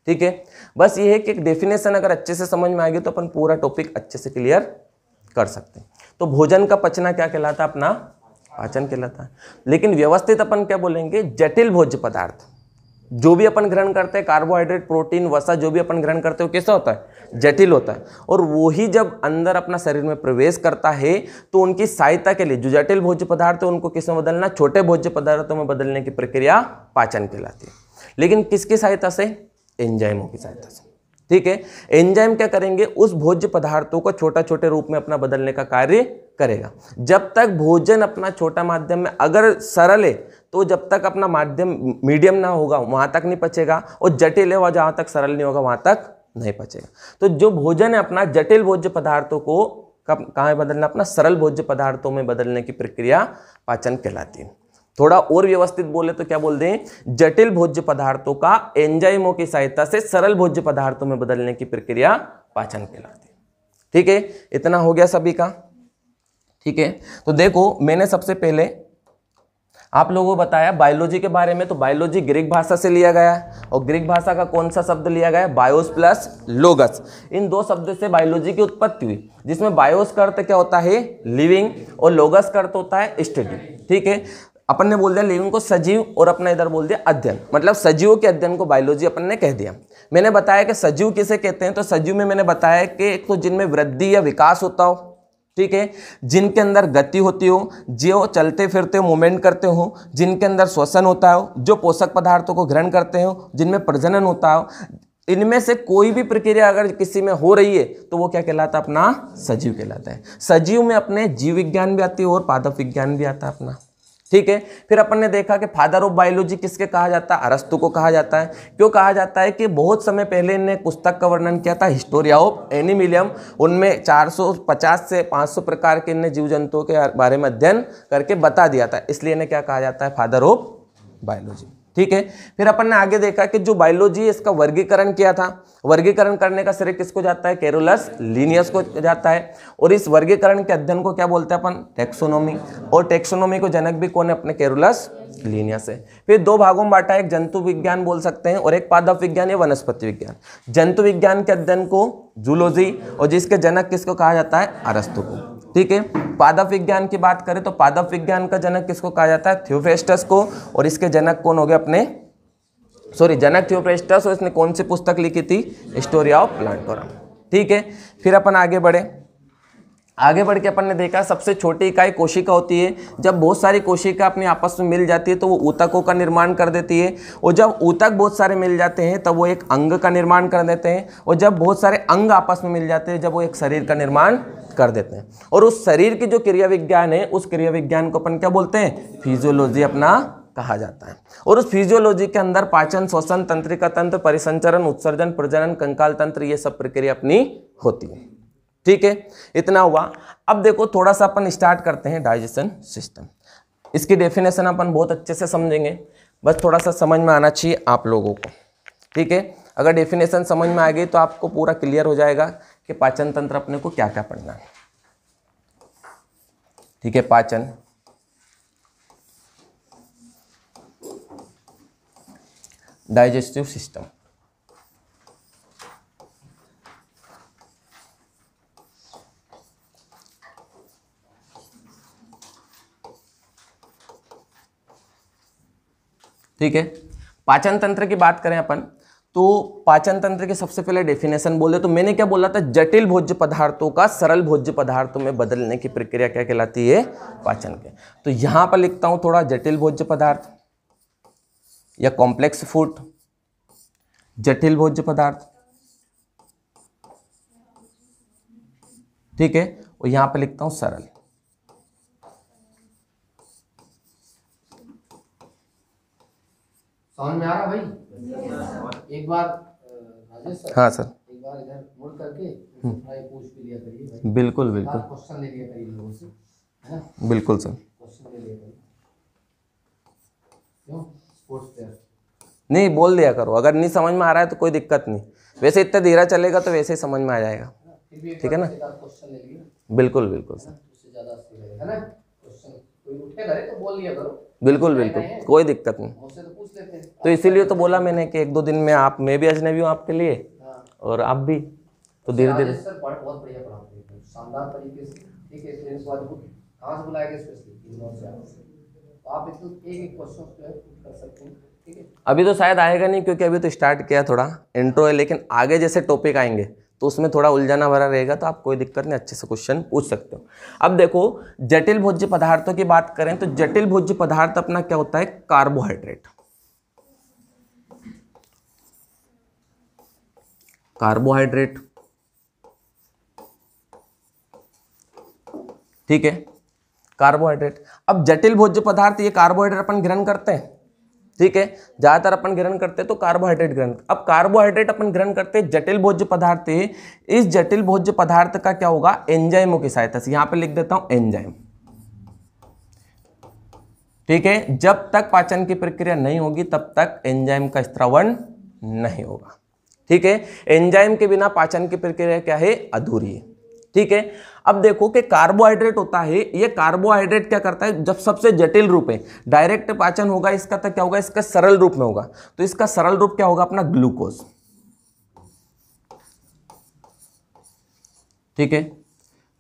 S1: ठीक है, बस ये है कि एक डेफिनेशन अगर अच्छे से समझ में आएगी तो अपन पूरा टॉपिक अच्छे से क्लियर कर सकते हैं। तो भोजन का पचना क्या कहलाता है, अपना पाचन कहलाता है। लेकिन व्यवस्थित अपन क्या बोलेंगे, जटिल भोज्य पदार्थ जो भी अपन ग्रहण करते हैं, कार्बोहाइड्रेट, प्रोटीन, वसा जो भी अपन ग्रहण करते हो कैसा होता है, जटिल होता है। और वही जब अंदर अपना शरीर में प्रवेश करता है तो उनकी सहायता के लिए जो जटिल भोज्य पदार्थ है उनको किस में बदलना, छोटे भोज्य पदार्थों में बदलने की प्रक्रिया पाचन कहलाती है। लेकिन किसकी सहायता से, एंजाइमों की सहायता से। ठीक है। एंजाइम क्या करेंगे, उस भोज्य पदार्थों को छोटा छोटे रूप में अपना बदलने का कार्य करेगा। जब तक भोजन अपना छोटा माध्यम में अगर सरल है तो जब तक अपना माध्यम मीडियम ना होगा वहां तक नहीं पचेगा, और जटिल है वह जहां तक सरल नहीं होगा वहां तक नहीं पचेगा। तो जो भोजन है अपना जटिल भोज्य पदार्थों को कहाँ बदलना, अपना सरल भोज्य पदार्थों में बदलने की प्रक्रिया पाचन कहलाती है। थोड़ा और व्यवस्थित बोले तो क्या बोल दें, जटिल भोज्य पदार्थों का एंजाइमों की सहायता से सरल भोज्य पदार्थों में बदलने की प्रक्रिया पाचन कहलाती है। ठीक है, इतना हो गया सभी का। ठीक है, तो देखो मैंने सबसे पहले आप लोगों को बताया बायोलॉजी के बारे में, तो बायोलॉजी ग्रीक भाषा से लिया गया और ग्रीक भाषा का कौन सा शब्द लिया गया, बायोस प्लस लोगस। इन दो शब्द से बायोलॉजी की उत्पत्ति हुई, जिसमें बायोस का अर्थ क्या होता है, लिविंग, और लोगस का अर्थ होता है स्टडी। ठीक है, अपन ने बोल दिया लिविंग को सजीव, और अपना इधर बोल दिया अध्ययन, मतलब सजीवों के अध्ययन को बायोलॉजी अपन ने कह दिया। मैंने बताया कि सजीव किसे कहते हैं, तो सजीव में मैंने बताया कि एक तो जिनमें वृद्धि या विकास होता हो, ठीक है, जिनके अंदर गति होती हो, जो चलते फिरते मूवमेंट करते हो, जिनके अंदर श्वसन होता हो, जो पोषक पदार्थों को ग्रहण करते हो, जिनमें प्रजनन होता हो, इनमें से कोई भी प्रक्रिया अगर किसी में हो रही है तो वो क्या कहलाता है, अपना सजीव कहलाता है। सजीव में अपने जीव विज्ञान भी आती है और पादप विज्ञान भी आता है अपना। ठीक है, फिर अपन ने देखा कि फादर ऑफ बायोलॉजी किसके कहा जाता है, अरस्तु को कहा जाता है। क्यों कहा जाता है कि बहुत समय पहले इन्हें पुस्तक का वर्णन किया था, हिस्टोरिया ऑफ एनिमिलियम। उनमें 450 से 500 प्रकार के इन्हें जीव जंतुओं के बारे में अध्ययन करके बता दिया था, इसलिए इन्हें क्या कहा जाता है, फादर ऑफ बायोलॉजी। ठीक है, फिर अपन ने आगे देखा कि जो बायोलॉजी इसका वर्गीकरण किया था, वर्गीकरण करने का श्रेय किसको जाता है, कैरोलस लिनियस को जाता है। और इस वर्गीकरण के अध्ययन को क्या बोलते हैं अपन, टैक्सोनॉमी, और टैक्सोनॉमी को जनक भी कौन है, अपने कैरोलस लिनियस है। फिर दो भागों में बांटा, एक जंतु विज्ञान बोल सकते हैं और एक पादप विज्ञान या वनस्पति विज्ञान। जंतु विज्ञान के अध्ययन को जूलॉजी, और जिसके जनक किसको कहा जाता है, अरस्तु को। ठीक है, पादप विज्ञान की बात करें तो पादप विज्ञान का जनक किसको कहा जाता है, थियोफ्रेस्टस को, और इसके जनक कौन हो गए अपने, जनक थियोफ्रेस्टस, और इसने कौन सी पुस्तक लिखी थी, हिस्टोरिया ऑफ प्लांटोरम। ठीक है, फिर अपन आगे बढ़े। आगे बढ़ के अपन ने देखा सबसे छोटी इकाई कोशिका होती है। जब बहुत सारी कोशिका अपनी आपस में मिल जाती है तो वो ऊतकों का निर्माण कर देती है, और जब ऊतक बहुत सारे मिल जाते हैं तब वो एक अंग का निर्माण कर देते हैं, और जब बहुत सारे अंग आपस में मिल जाते हैं जब वो एक शरीर का निर्माण कर देते हैं। और उस शरीर की जो क्रिया विज्ञान है, उस क्रिया विज्ञान को अपन क्या बोलते हैं, फिजियोलॉजी अपना कहा जाता है। और उस फिजियोलॉजी के अंदर पाचन, श्वसन, तंत्रिका तंत्र, परिसंचरण, उत्सर्जन, प्रजनन, कंकाल तंत्र, ये सब प्रक्रिया अपनी होती है। ठीक है, इतना हुआ। अब देखो थोड़ा सा अपन स्टार्ट करते हैं डाइजेशन सिस्टम। इसकी डेफिनेशन अपन बहुत अच्छे से समझेंगे, बस थोड़ा सा समझ में आना चाहिए आप लोगों को। ठीक है, अगर डेफिनेशन समझ में आ गई तो आपको पूरा क्लियर हो जाएगा कि पाचन तंत्र अपने को क्या क्या पढ़ना है। ठीक है, पाचन, डाइजेस्टिव सिस्टम, ठीक है। पाचन तंत्र की बात करें अपन तो पाचन तंत्र की सबसे पहले डेफिनेशन बोले तो मैंने क्या बोला था, जटिल भोज्य पदार्थों का सरल भोज्य पदार्थों में बदलने की प्रक्रिया क्या कहलाती है, पाचन के। तो यहां पर लिखता हूं थोड़ा, जटिल भोज्य पदार्थ या कॉम्प्लेक्स फूड, जटिल भोज्य पदार्थ, ठीक है, और यहां पर लिखता हूं सरल।
S2: समझ में आ रहा भाई? एक बार राजेश सर,
S1: हाँ सर,
S2: एक बार इधर मुड़ करके थोड़ा पूछ भी लिया करिए भाई।
S1: बिल्कुल बिल्कुल,
S2: क्वेश्चन ले लिया करिए लोगों से, है ना?
S1: बिल्कुल सर,
S2: क्वेश्चन ले लिया करिए। क्यों? स्पोर्ट्स प्लेयर
S1: नहीं बोल दिया करो, अगर नहीं समझ में आ रहा है तो कोई दिक्कत नहीं, वैसे इतना धीरा चलेगा तो वैसे ही समझ में आ जाएगा। ठीक है ना?
S2: क्वेश्चन ले लिया,
S1: बिल्कुल बिल्कुल सर,
S2: उससे ज्यादा सही रहेगा ना। क्वेश्चन कोई उठे करे तो बोल लिया करो,
S1: बिल्कुल बिल्कुल, कोई दिक्कत नहीं।
S2: मुझसे तो पूछ लेते हैं।
S1: तो इसीलिए तो बोला मैंने कि एक दो दिन में आप, मैं भी अजनबी हूँ आपके लिए और आप भी, तो धीरे धीरे।
S2: सर बहुत बढ़िया पढ़ाते हैं, शानदार तरीके से। ठीक है, इस बात को कहाँ से बुलाया गया स्पेशली, इंदौर से। तो आप एक एक क्वेश्चन जो है कर सकते हैं। ठीक है,
S1: अभी तो शायद आएगा नहीं क्योंकि अभी तो स्टार्ट किया, थोड़ा इंट्रो है, लेकिन आगे जैसे टॉपिक आएंगे तो उसमें थोड़ा उलझाना भरा रहेगा, तो आप कोई दिक्कत नहीं, अच्छे से क्वेश्चन पूछ सकते हो। अब देखो जटिल भोज्य पदार्थों की बात करें तो जटिल भोज्य पदार्थ अपना क्या होता है, कार्बोहाइड्रेट। कार्बोहाइड्रेट, ठीक है, कार्बोहाइड्रेट। अब जटिल भोज्य पदार्थ, ये कार्बोहाइड्रेट अपन ग्रहण करते हैं, ठीक है, ज्यादातर अपन ग्रहण करते हैं तो कार्बोहाइड्रेट ग्रहण। अब कार्बोहाइड्रेट अपन ग्रहण करते हैं, जटिल भोज्य पदार्थ है, इस जटिल भोज्य पदार्थ का क्या होगा, एंजाइमों की सहायता से, यहां पे लिख देता हूं एंजाइम, ठीक है। जब तक पाचन की प्रक्रिया नहीं होगी तब तक एंजाइम का स्त्रावण नहीं होगा, ठीक है। एंजाइम के बिना पाचन की प्रक्रिया क्या है, अधूरी है, ठीक है। अब देखो कि कार्बोहाइड्रेट होता है, ये कार्बोहाइड्रेट क्या करता है, जब सबसे जटिल रूप है, डायरेक्ट पाचन होगा इसका तो क्या होगा, इसका सरल रूप में होगा, तो इसका सरल रूप क्या होगा, अपना ग्लूकोज, ठीक है,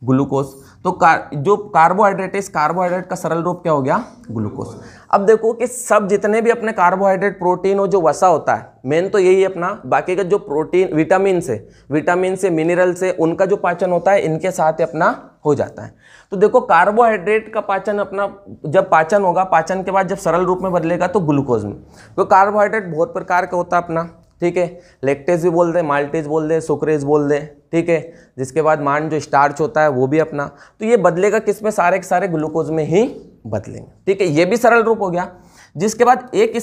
S1: ग्लूकोज। तो जो कार्बोहाइड्रेट है, इस कार्बोहाइड्रेट का सरल रूप क्या हो गया, ग्लूकोज। अब देखो कि सब जितने भी अपने कार्बोहाइड्रेट, प्रोटीन और जो वसा होता है, मेन तो यही है अपना, बाकी का जो प्रोटीन, विटामिन से मिनरल से, उनका जो पाचन होता है इनके साथ अपना हो जाता है। तो देखो कार्बोहाइड्रेट का पाचन अपना, जब पाचन होगा, पाचन के बाद जब सरल रूप में बदलेगा तो ग्लूकोज में। तो कार्बोहाइड्रेट बहुत प्रकार का होता है अपना, ठीक है, लैक्टेज भी बोल दे, माल्टेज बोल दे, सुक्रेज बोल दे, ठीक है। जिसके बाद मान जो स्टार्च होता है वो भी अपना, तो ये बदलेगा किसमें, सारे के सारे ग्लूकोज में ही बदलेंगे, ठीक है। ये भी सरल रूप हो गया। जिसके बाद एक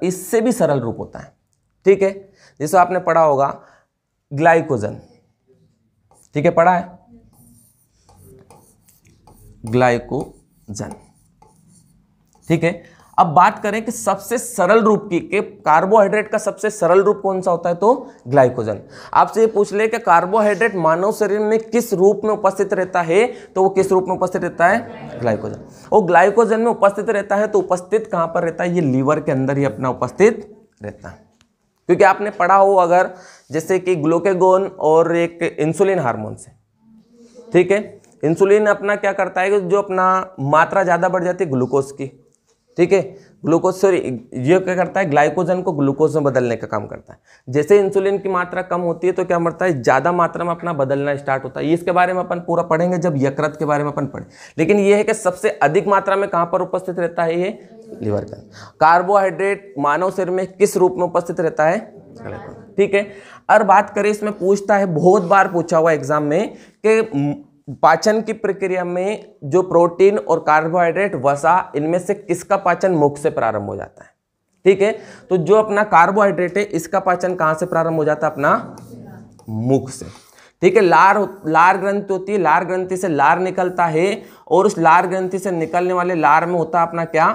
S1: इससे भी सरल रूप होता है, ठीक है, जिसे आपने पढ़ा होगा ग्लाइकोजन, ठीक है, पढ़ा है ग्लाइकोजन, ठीक है। अब बात करें कि सबसे सरल रूप की, कि कार्बोहाइड्रेट का सबसे सरल रूप कौन सा होता है, तो ग्लाइकोजन। आपसे ये पूछ ले कि कार्बोहाइड्रेट मानव शरीर में किस रूप में उपस्थित रहता है, तो वो किस रूप में उपस्थित रहता है, ग्लाइकोजन। और ग्लाइकोजन में उपस्थित रहता है तो उपस्थित कहां पर रहता है, ये लीवर के अंदर ही अपना उपस्थित रहता है। क्योंकि आपने पढ़ा हो अगर, जैसे कि ग्लूकागोन और एक इंसुलिन हार्मोन से, ठीक है, इंसुलिन अपना क्या करता है कि जो अपना मात्रा ज्यादा बढ़ जाती है ग्लूकोज की, ठीक है, ग्लूकोज, सॉरी, ये क्या करता है, ग्लाइकोजन को ग्लूकोज में बदलने का काम करता है। जैसे इंसुलिन की मात्रा कम होती है तो क्या मरता है, ज्यादा मात्रा में अपना बदलना स्टार्ट होता है। इसके बारे में अपन पूरा पढ़ेंगे जब यकृत के बारे में अपन पढ़े, लेकिन ये है कि सबसे अधिक मात्रा में कहां पर उपस्थित रहता है, ये लीवर का। कार्बोहाइड्रेट मानव शरीर में किस रूप में उपस्थित रहता है, ठीक है। और बात करें, इसमें पूछता है, बहुत बार पूछा हुआ एग्जाम में, कि पाचन की प्रक्रिया में जो प्रोटीन और कार्बोहाइड्रेट, वसा, इनमें से किसका पाचन मुख से प्रारंभ हो जाता है, ठीक है। तो जो अपना कार्बोहाइड्रेट है इसका पाचन कहां से प्रारंभ हो जाता है, अपना मुख से, ठीक है। लार ग्रंथि होती है, लार ग्रंथि से लार निकलता है, और उस लार ग्रंथि से निकलने वाले लार में होता है अपना क्या,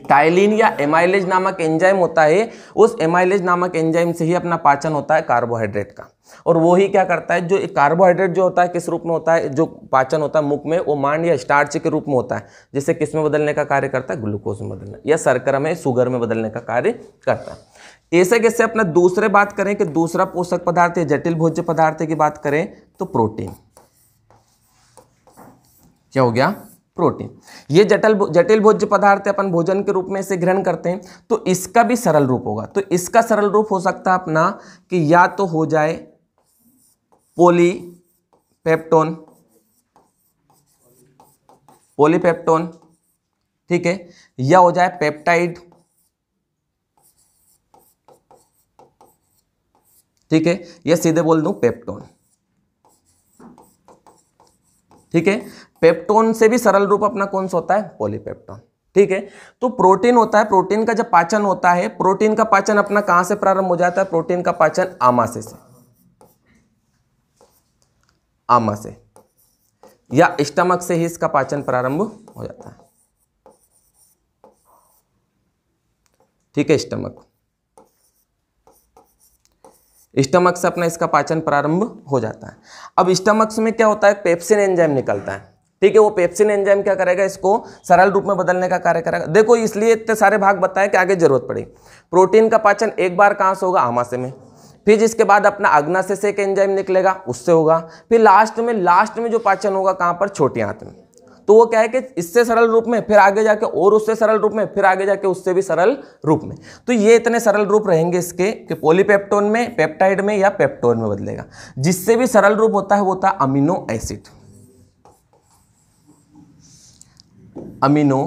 S1: टाइलिन या एमाइलेज नामक एंजाइम होता है। उस एमाइलेज नामक एंजाइम से ही अपना पाचन होता है कार्बोहाइड्रेट का। और वो ही क्या करता है, जो कार्बोहाइड्रेट जो होता है किस रूप में होता है, जो पाचन होता है मुख में, वो मांड या स्टार्च के रूप में होता है, जिससे किस में बदलने का कार्य करता है, ग्लूकोज में बदलना, या शर्करा में, शुगर में बदलने का कार्य करता है। ऐसे कैसे अपना दूसरे बात करें कि दूसरा पोषक पदार्थ है, जटिल भोज्य पदार्थ की बात करें तो प्रोटीन, क्या हो गया, प्रोटीन। ये जटिल भोज्य पदार्थ अपन भोजन के रूप में इसे ग्रहण करते हैं, तो इसका भी सरल रूप होगा। तो इसका सरल रूप हो सकता है अपना कि या तो हो जाए पॉलीपेप्टोन, ठीक है, या हो जाए पेप्टाइड, ठीक है, या सीधे बोल दूं पेप्टोन, ठीक है। पेप्टोन से भी सरल रूप अपना कौन सा होता है, पॉलीपेप्टोन, ठीक है। तो प्रोटीन होता है, प्रोटीन का जब पाचन होता है, प्रोटीन का पाचन अपना कहां से प्रारंभ हो जाता है, प्रोटीन का पाचन आमाशय से, आमाशय या स्टमक से ही इसका पाचन प्रारंभ हो जाता है, ठीक है। स्टमक से अपना इसका पाचन प्रारंभ हो जाता है। अब स्टमक में क्या होता है, पेप्सिन एंजाइम निकलता है, ठीक है। वो पेप्सिन एंजाइम क्या करेगा, इसको सरल रूप में बदलने का कार्य करेगा। देखो इसलिए इतने सारे भाग बताए कि आगे जरूरत पड़ी। प्रोटीन का पाचन एक बार कहां से होगा, आमाशय में, फिर जिसके बाद अपना अग्नाशय से एक एंजाइम निकलेगा, उससे होगा, फिर लास्ट में जो पाचन होगा कहां पर, छोटी आंत में। तो वो क्या है कि इससे सरल रूप में, फिर आगे जाके और उससे सरल रूप में, फिर आगे जाके उससे भी सरल रूप में। तो ये इतने सरल रूप रहेंगे इसके कि पॉलीपेप्टोन में, पेप्टाइड में या पेप्टोन में बदलेगा। जिससे भी सरल रूप होता है वो होता है अमीनो एसिड, अमीनो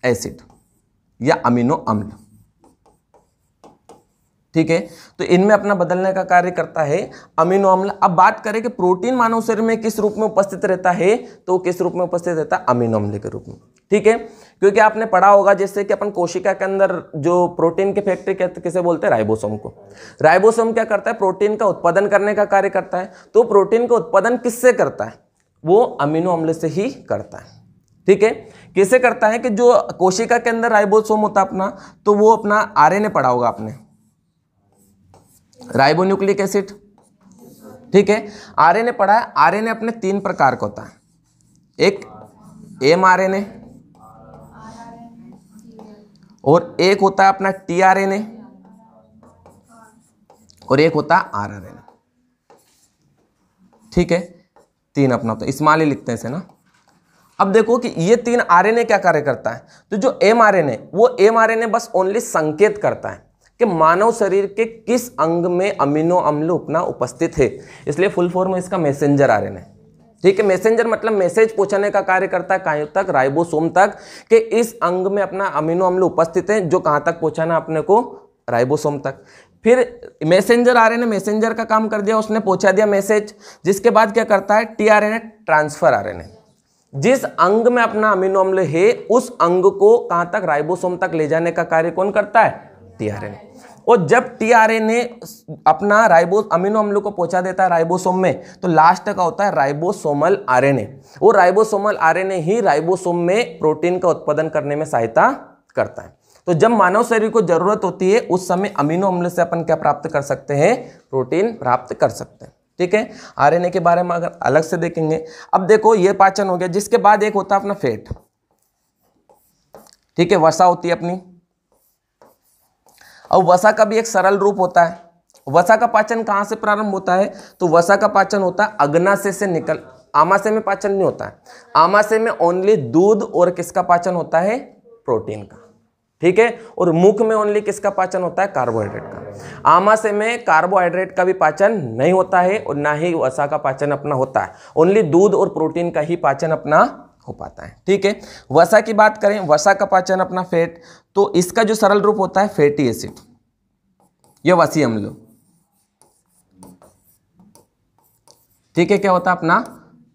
S1: एसिड या अमीनो अम्ल, ठीक है। तो इनमें अपना बदलने का कार्य करता है अमीनो अम्ल। अब बात करें कि प्रोटीन मानव शरीर में किस रूप में उपस्थित रहता है, तो किस रूप में उपस्थित रहता है, अमीनो अम्ल के रूप में, ठीक है। क्योंकि आपने पढ़ा होगा जैसे कि अपन कोशिका के अंदर जो प्रोटीन की फैक्ट्री किसे बोलते हैं, राइबोसोम को। राइबोसोम क्या करता है, प्रोटीन का उत्पादन करने का कार्य करता है। तो प्रोटीन का उत्पादन किससे करता है, वो अमीनो अम्ल से ही करता है, ठीक है। किसे करता है कि जो कोशिका के अंदर राइबोसोम होता है अपना, तो वो अपना आरएनए पढ़ा होगा आपने, राइबोन्यूक्लिक एसिड, ठीक है। आरएनए पढ़ा है। आरएनए अपने 3 प्रकार का होता है, एक एमआरएनए और एक होता है अपना टीआरएनए और एक होता है आरआरएनए, ठीक है। 3 अपना होता है, स्मॉल ही लिखते हैं इसे ना। अब देखो कि ये 3 आरएनए क्या कार्य करता है, तो जो एमआरएनए, वो एमआरएनए बस ओनली संकेत करता है कि मानव शरीर के किस अंग में अमीनो अम्ल अपना उपस्थित है, इसलिए फुल फॉर्म इसका मैसेंजर आरएनए, ठीक है। मैसेंजर मतलब मैसेज पहुंचाने का कार्य करता है कहां तक, राइबोसोम तक, कि इस अंग में अपना अमीनो अम्ल उपस्थित है, जो कहां तक पहुंचाना अपने को, राइबोसोम तक। फिर मैसेंजर आरएनए मैसेंजर का काम कर दिया, उसने पहुंचा दिया मैसेज। जिसके बाद क्या करता है, टीआरएनए ट्रांसफर आरएनए, जिस अंग में अपना अमीनो अम्ल है उस अंग को कहां तक, राइबोसोम तक ले जाने का कार्य कौन करता है, टीआरएनए। और जब टीआरएनए अपना अमीनो अम्ल को पहुंचा देता है राइबोसोम में, तो लास्ट का होता है राइबोसोमल आरएनए। और राइबोसोमल आरएनए ही राइबोसोम में प्रोटीन का उत्पादन करने में सहायता करता है। तो जब मानव शरीर को जरूरत होती है उस समय अमीनो अम्ल से अपन क्या प्राप्त कर सकते हैं, प्रोटीन प्राप्त कर सकते हैं, ठीक है। आरएनए के बारे में अगर अलग से देखेंगे, अब देखो ये पाचन हो गया। जिसके बाद एक होता है अपना फैट, ठीक है, वसा होती है अपनी। और वसा का भी एक सरल रूप होता है। वसा का पाचन कहां से प्रारंभ होता है, तो वसा का पाचन होता है अग्नाशय से निकल, आमाशय में पाचन नहीं होता है। आमाशय में ओनली दूध और किसका पाचन होता है, प्रोटीन का, ठीक है। और मुख में ओनली किसका पाचन होता है, कार्बोहाइड्रेट का। आमाशय में कार्बोहाइड्रेट का भी पाचन नहीं होता है और ना ही वसा का पाचन अपना होता है, ओनली दूध और प्रोटीन का ही पाचन अपना हो पाता है, ठीक है। वसा की बात करें, वसा का पाचन अपना फैट, तो इसका जो सरल रूप होता है फैटी एसिड, यह वसी अम्ल, ठीक है। क्या होता है अपना,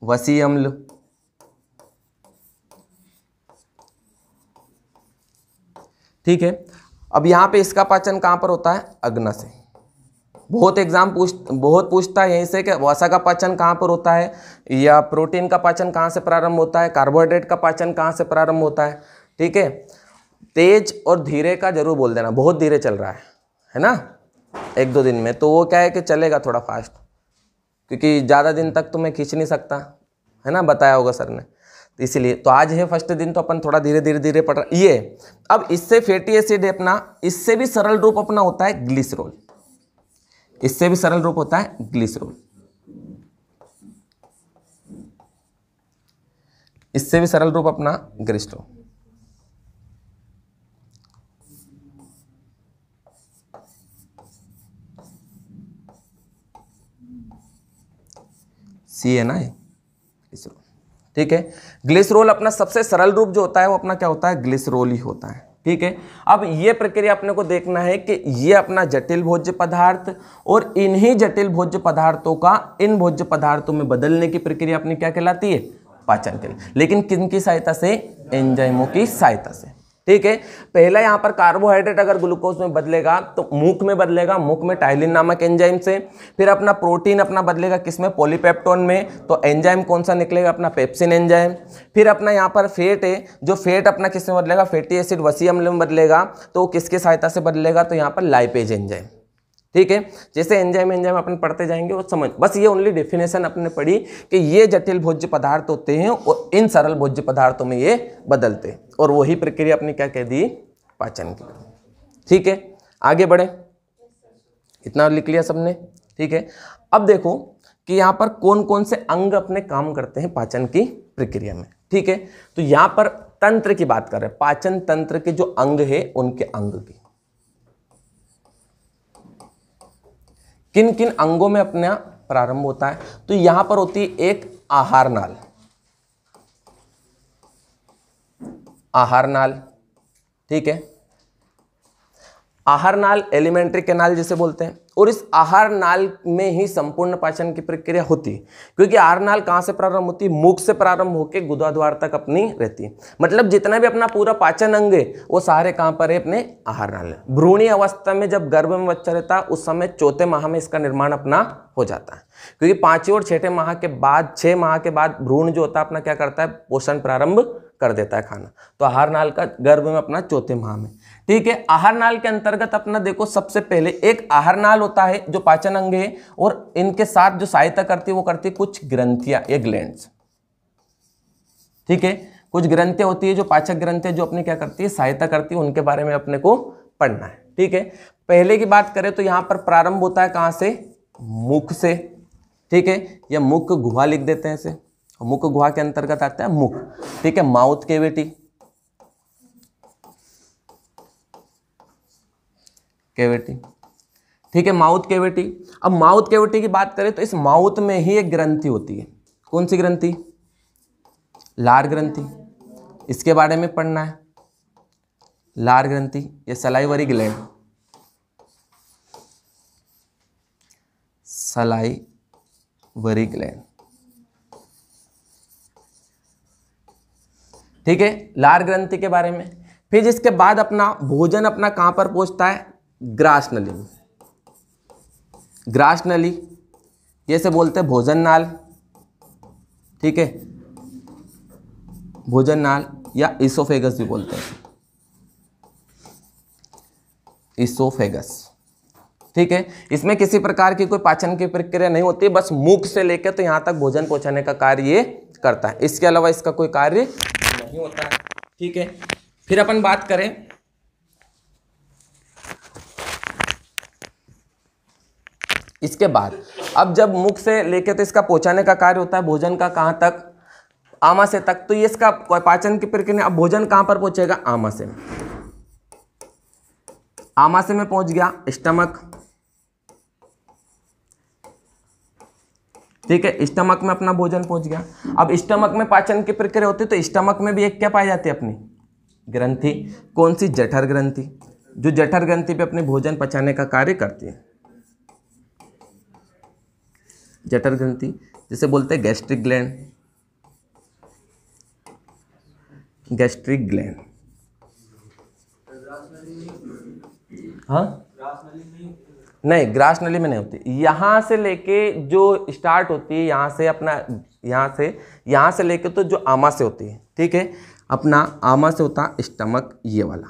S1: वसी अम्ल, ठीक है। अब यहां पे इसका पाचन कहां पर होता है, अग्नाशय। बहुत पूछता है यहीं से कि वसा का पाचन कहां पर होता है, या प्रोटीन का पाचन कहां से प्रारंभ होता है, कार्बोहाइड्रेट का पाचन कहां से प्रारंभ होता है, ठीक है। तेज और धीरे का जरूर बोल देना, बहुत धीरे चल रहा है ना 1-2 दिन में, तो वो क्या है कि चलेगा थोड़ा फास्ट, क्योंकि ज़्यादा दिन तक तो मैं खींच नहीं सकता, है ना, बताया होगा सर ने, तो इसीलिए तो आज है फर्स्ट दिन, तो अपन थोड़ा धीरे धीरे पढ़ रहा ये। अब इससे फैटी एसिड है अपना, इससे भी सरल रूप अपना होता है ग्लिसरॉल, इससे भी सरल रूप होता है ग्लिसरॉल, इससे भी सरल रूप अपना ग्लिसरॉल, सी है ना ये, ग्लिसरॉल, ठीक है। ग्लिसरॉल अपना सबसे सरल रूप जो होता है वो अपना क्या होता है, ग्लिसरॉल ही होता है, ठीक है। अब ये प्रक्रिया अपने को देखना है कि ये अपना जटिल भोज्य पदार्थ और इन्हीं जटिल भोज्य पदार्थों का इन भोज्य पदार्थों में बदलने की प्रक्रिया अपनी क्या कहलाती है, पाचन के लिए। लेकिन किन की सहायता से, एंजाइमों की सहायता से, ठीक है। पहला यहाँ पर कार्बोहाइड्रेट अगर ग्लूकोज में बदलेगा तो मुख में बदलेगा, मुख में टाइलिन नामक एंजाइम से। फिर अपना प्रोटीन अपना बदलेगा किसमें, पॉलीपेप्टोन में, तो एंजाइम कौन सा निकलेगा, अपना पेप्सिन एंजाइम। फिर अपना यहाँ पर फैट है, जो फैट अपना किसमें बदलेगा, फैटी एसिड वसी अम्ल में बदलेगा, तो किसके सहायता से बदलेगा, तो यहाँ पर लाइपेज एंजाइम, ठीक है। जैसे एंजाइम अपन पढ़ते जाएंगे वो समझ, बस ये ओनली डेफिनेशन अपने पढ़ी कि ये जटिल भोज्य पदार्थ होते हैं और इन सरल भोज्य पदार्थों में ये बदलते हैं, और वही प्रक्रिया अपनी क्या कह दी, पाचन की, ठीक है। आगे बढ़े, इतना लिख लिया सबने, ठीक है। अब देखो कि यहाँ पर कौन कौन से अंग अपने काम करते हैं पाचन की प्रक्रिया में, ठीक है। तो यहाँ पर तंत्र की बात कर रहे हैं, पाचन तंत्र के जो अंग है उनके अंग की, किन किन अंगों में अपना प्रारंभ होता है, तो यहां पर होती है एक आहार नाल, आहार नाल, ठीक है। आहार नाल एलिमेंट्री कैनाल जिसे बोलते हैं, और इस आहार नाल में ही संपूर्ण पाचन की प्रक्रिया होती है, क्योंकि आहार नाल कहाँ से प्रारंभ होती है, मुख से प्रारंभ होकर गुदाद्वार तक अपनी रहती है। मतलब जितना भी अपना पूरा पाचन अंग है वो सारे कहाँ पर है, अपने आहार नाल है। भ्रूणी अवस्था में जब गर्भ में बच्चा रहता है उस समय चौथे माह में इसका निर्माण अपना हो जाता है, क्योंकि 5वें और 6ठे माह के बाद 6 माह के बाद भ्रूण जो होता है अपना क्या करता है, पोषण प्रारंभ कर देता है खाना। तो आहार नाल का गर्भ में अपना चौथे माह में, ठीक है। आहार नाल के अंतर्गत अपना देखो सबसे पहले एक आहार नाल होता है जो पाचन अंग है, और इनके साथ जो सहायता करती है वो करती है कुछ ग्रंथियां, ये ग्लैंड्स, ठीक है। कुछ ग्रंथियां होती है जो पाचक ग्रंथियां जो अपने क्या करती है, सहायता करती है, उनके बारे में अपने को पढ़ना है, ठीक है। पहले की बात करें तो यहां पर प्रारंभ होता है कहां से, मुख से, ठीक है। या मुख गुहा लिख देते हैं इसे, मुख गुहा के अंतर्गत आता है मुख, ठीक है। माउथ कैविटी, कैविटी, ठीक है, माउथ कैविटी। अब माउथ कैविटी की बात करें तो इस माउथ में ही एक ग्रंथि होती है, कौन सी ग्रंथि, लार ग्रंथि, इसके बारे में पढ़ना है। लार ग्रंथि, ये सलाइवरी ग्लैंड, सलाइवरी ग्लैंड, ठीक है, लार ग्रंथि के बारे में। फिर जिसके बाद अपना भोजन अपना कहां पर पहुंचता है, ग्रास नली में। ग्रास नली ये से बोलते हैं भोजन नाल, ठीक है, भोजन नाल या इसोफेगस भी बोलते हैं, इसोफेगस, ठीक है। इसमें किसी प्रकार की कोई पाचन की प्रक्रिया नहीं होती, बस मुख से लेकर तो यहां तक भोजन पहुंचाने का कार्य ये करता है, इसके अलावा इसका कोई कार्य नहीं होता है, ठीक है। फिर अपन बात करें इसके बाद, अब जब मुख से लेके तो इसका पहुंचाने का कार्य होता है भोजन का कहां तक, आमाशय तक। तो ये इसका पाचन की प्रक्रिया, अब भोजन कहां पर पहुंचेगा, आमाशय में। आमाशय में पहुंच गया स्टमक, ठीक है, स्टमक में अपना भोजन पहुंच गया। अब स्टमक में पाचन की प्रक्रिया होती है तो स्टमक में भी एक क्या पाई जाती है, अपनी ग्रंथि, कौन सी, जठर ग्रंथि, जो जठर ग्रंथि पे अपने भोजन पचाने का कार्य करती है। जठर ग्रंथि जिसे बोलते हैं गैस्ट्रिक ग्लैंड, गैस्ट्रिक ग्लैंड, हाँ नहीं, ग्रास नली में नहीं होती, यहां से लेके जो स्टार्ट होती है यहां से अपना, यहां से लेके तो जो आमाशय होती है, ठीक है, अपना आमाशय होता है स्टमक ये वाला,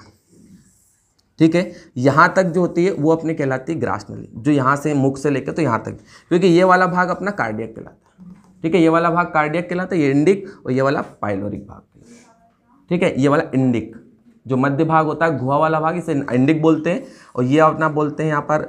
S1: ठीक है। यहाँ तक जो होती है वो अपनी कहलाती है ग्रास नली, जो यहाँ से मुख से लेकर तो यहाँ तक, क्योंकि ये वाला भाग अपना कार्डियक कहलाता है, ठीक है। ये वाला भाग कार्डियक कहलाता है, ये इंडिक, और ये वाला पाइलोरिक भाग, ठीक है। ये वाला इंडिक, जो मध्य भाग होता है गुहा वाला भाग, इसे इंडिक बोलते हैं, और ये अपना बोलते हैं यहाँ पर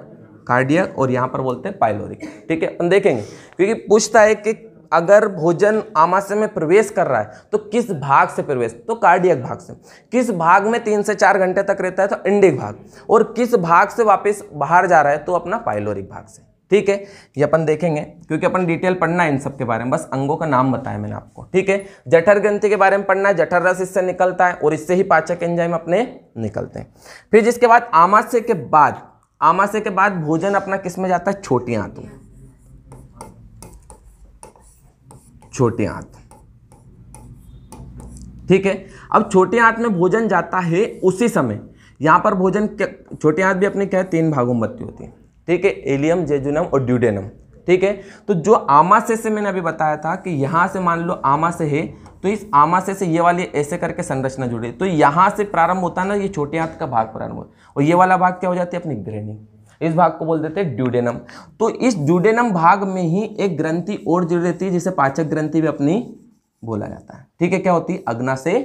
S1: कार्डियक, और यहाँ पर बोलते हैं पाइलोरिक, ठीक है। अपन देखेंगे क्योंकि पूछता है कि अगर भोजन आमाशय में प्रवेश कर रहा है तो किस भाग से प्रवेश, तो कार्डियक भाग से। किस भाग में 3 से 4 घंटे तक रहता है, तो इंडिक भाग। और किस भाग से वापस बाहर जा रहा है, तो अपना पाइलोरिक भाग से, ठीक है। ये अपन देखेंगे क्योंकि अपन डिटेल पढ़ना है इन सब के बारे में, बस अंगों का नाम बताया मैंने आपको, ठीक है। जठर ग्रंथि के बारे में पढ़ना है, जठर रस इससे निकलता है और इससे ही पाचक एंजाइम अपने निकलते हैं। फिर जिसके बाद आमाशय के बाद भोजन अपना किस में जाता है, छोटी आंत में, छोटी आंत, ठीक है। अब छोटी आंत में भोजन जाता है उसी समय, यहां पर भोजन, छोटी आंत भी अपनी क्या है, 3 भागों में बंटी होती है, ठीक है, एलियम, जेजुनम और ड्यूडेनम, ठीक है। तो जो आमाशय से मैंने अभी बताया था कि यहां से मान लो आमाशय है, तो इस आमाशय से ये वाली ऐसे करके संरचना जुड़ी, तो यहां से प्रारंभ होता है ना, ये छोटी आंत का भाग प्रारंभ होता है, और ये वाला भाग क्या हो जाती है, अपनी ग्रेनी, इस भाग को बोल देते हैं ड्यूडेनम। तो इस ड्यूडेनम भाग में ही एक ग्रंथि और जुड़ी रहती है जिसे पाचक ग्रंथि भी अपनी बोला जाता है, ठीक है। क्या होती है, अग्नाशय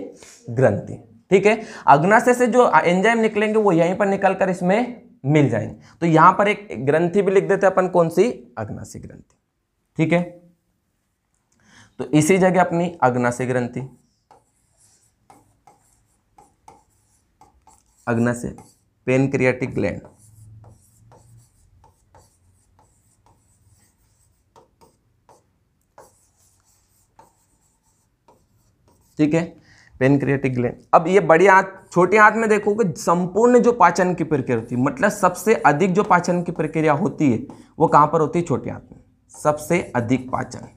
S1: ग्रंथि, ठीक है। अग्नाशय से जो एंजाइम निकलेंगे वो यहीं पर निकलकर इसमें मिल जाएंगे, तो यहां पर एक ग्रंथि भी लिख देते हैं अपन, कौन सी, अग्नाशय ग्रंथि, ठीक है। तो इसी जगह अपनी अग्नाशय ग्रंथि, अग्नाशय, पेनक्रियाटिक ग्लैंड, ठीक है। Pancreatic gland. अब ये बड़ी आंत, छोटी आंत में देखोगे संपूर्ण जो पाचन की प्रक्रिया होती है, मतलब सबसे अधिक जो पाचन की प्रक्रिया होती है वो कहां पर होती है? छोटी आंत में। सबसे अधिक पाचन,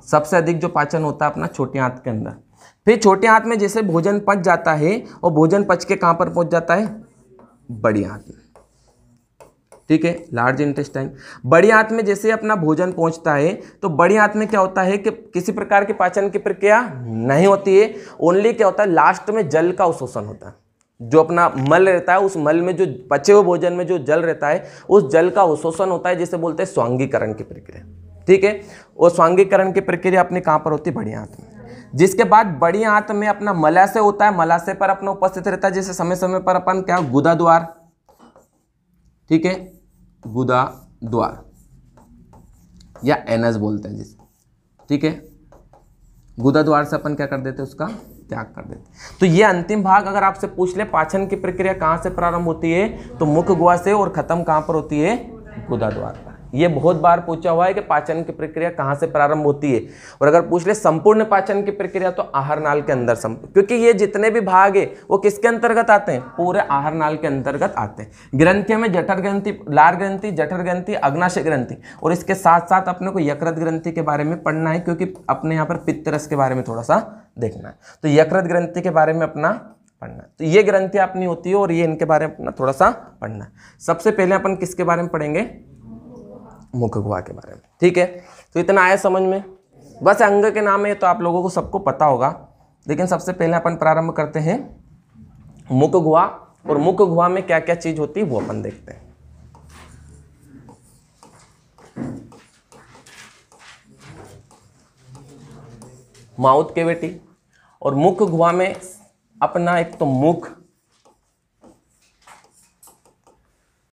S1: सबसे अधिक जो पाचन होता है अपना छोटी आंत के अंदर। फिर छोटी आंत में जैसे भोजन पच जाता है और भोजन पच के कहां पर पहुंच जाता है? बड़ी आंत में। ठीक है, लार्ज इंटेस्टाइन। बड़ी आंत में जैसे अपना भोजन पहुंचता है तो बड़ी आंत में क्या होता है कि किसी प्रकार की पाचन की प्रक्रिया नहीं होती है। ओनली क्या होता है? लास्ट में जल का अवशोषण होता है। जो अपना मल रहता है, उस मल में जो पचे हुए भोजन में जो जल रहता है, उस जल का अवशोषण होता है, जिसे बोलते हैं स्वांगीकरण की प्रक्रिया। ठीक है, वो स्वांगीकरण की प्रक्रिया अपने कहां पर होती है? बड़ी आंत में। जिसके बाद बड़ी आंत में अपना मलाशय होता है, मलाशय पर अपना उपस्थित रहता है, जैसे समय समय पर अपन क्या, गुदा द्वार। ठीक है, गुदा द्वार या एनस बोलते हैं जिसे। ठीक है, गुदा द्वार से अपन क्या कर देते हैं? उसका त्याग कर देते। तो ये अंतिम भाग अगर आपसे पूछ ले पाचन की प्रक्रिया कहां से प्रारंभ होती है, तो मुख गुहा से, और खत्म कहां पर होती है? गुदा द्वार पर। ये बहुत बार पूछा हुआ है कि पाचन की प्रक्रिया कहां से प्रारंभ होती है। और अगर पूछ ले संपूर्ण पाचन की प्रक्रिया, तो आहार नाल के अंदर क्योंकि ये जितने भी भाग है वो किसके अंतर्गत आते हैं? पूरे आहार नाल के अंतर्गत आते हैं। ग्रंथियों में जठर ग्रंथि, लार ग्रंथि, जठर ग्रंथि, अग्नाशय ग्रंथि, और इसके साथ साथ अपने को यकृत ग्रंथि के बारे में पढ़ना है, क्योंकि अपने यहाँ पर पित्तरस के बारे में थोड़ा सा देखना है। तो यकृत ग्रंथि के बारे में अपना पढ़ना है। तो ये ग्रंथियां अपनी होती है और ये इनके बारे में अपना थोड़ा सा पढ़ना है। सबसे पहले अपन किसके बारे में पढ़ेंगे? मुख गुहा के बारे में। ठीक है, तो इतना आया समझ में? बस अंग के नाम है तो आप लोगों को सबको पता होगा, लेकिन सबसे पहले अपन प्रारंभ करते हैं मुख गुहा, और मुख गुहा में क्या क्या चीज होती है वो अपन देखते हैं। माउथ कैविटी, और मुख गुहा में अपना एक तो मुख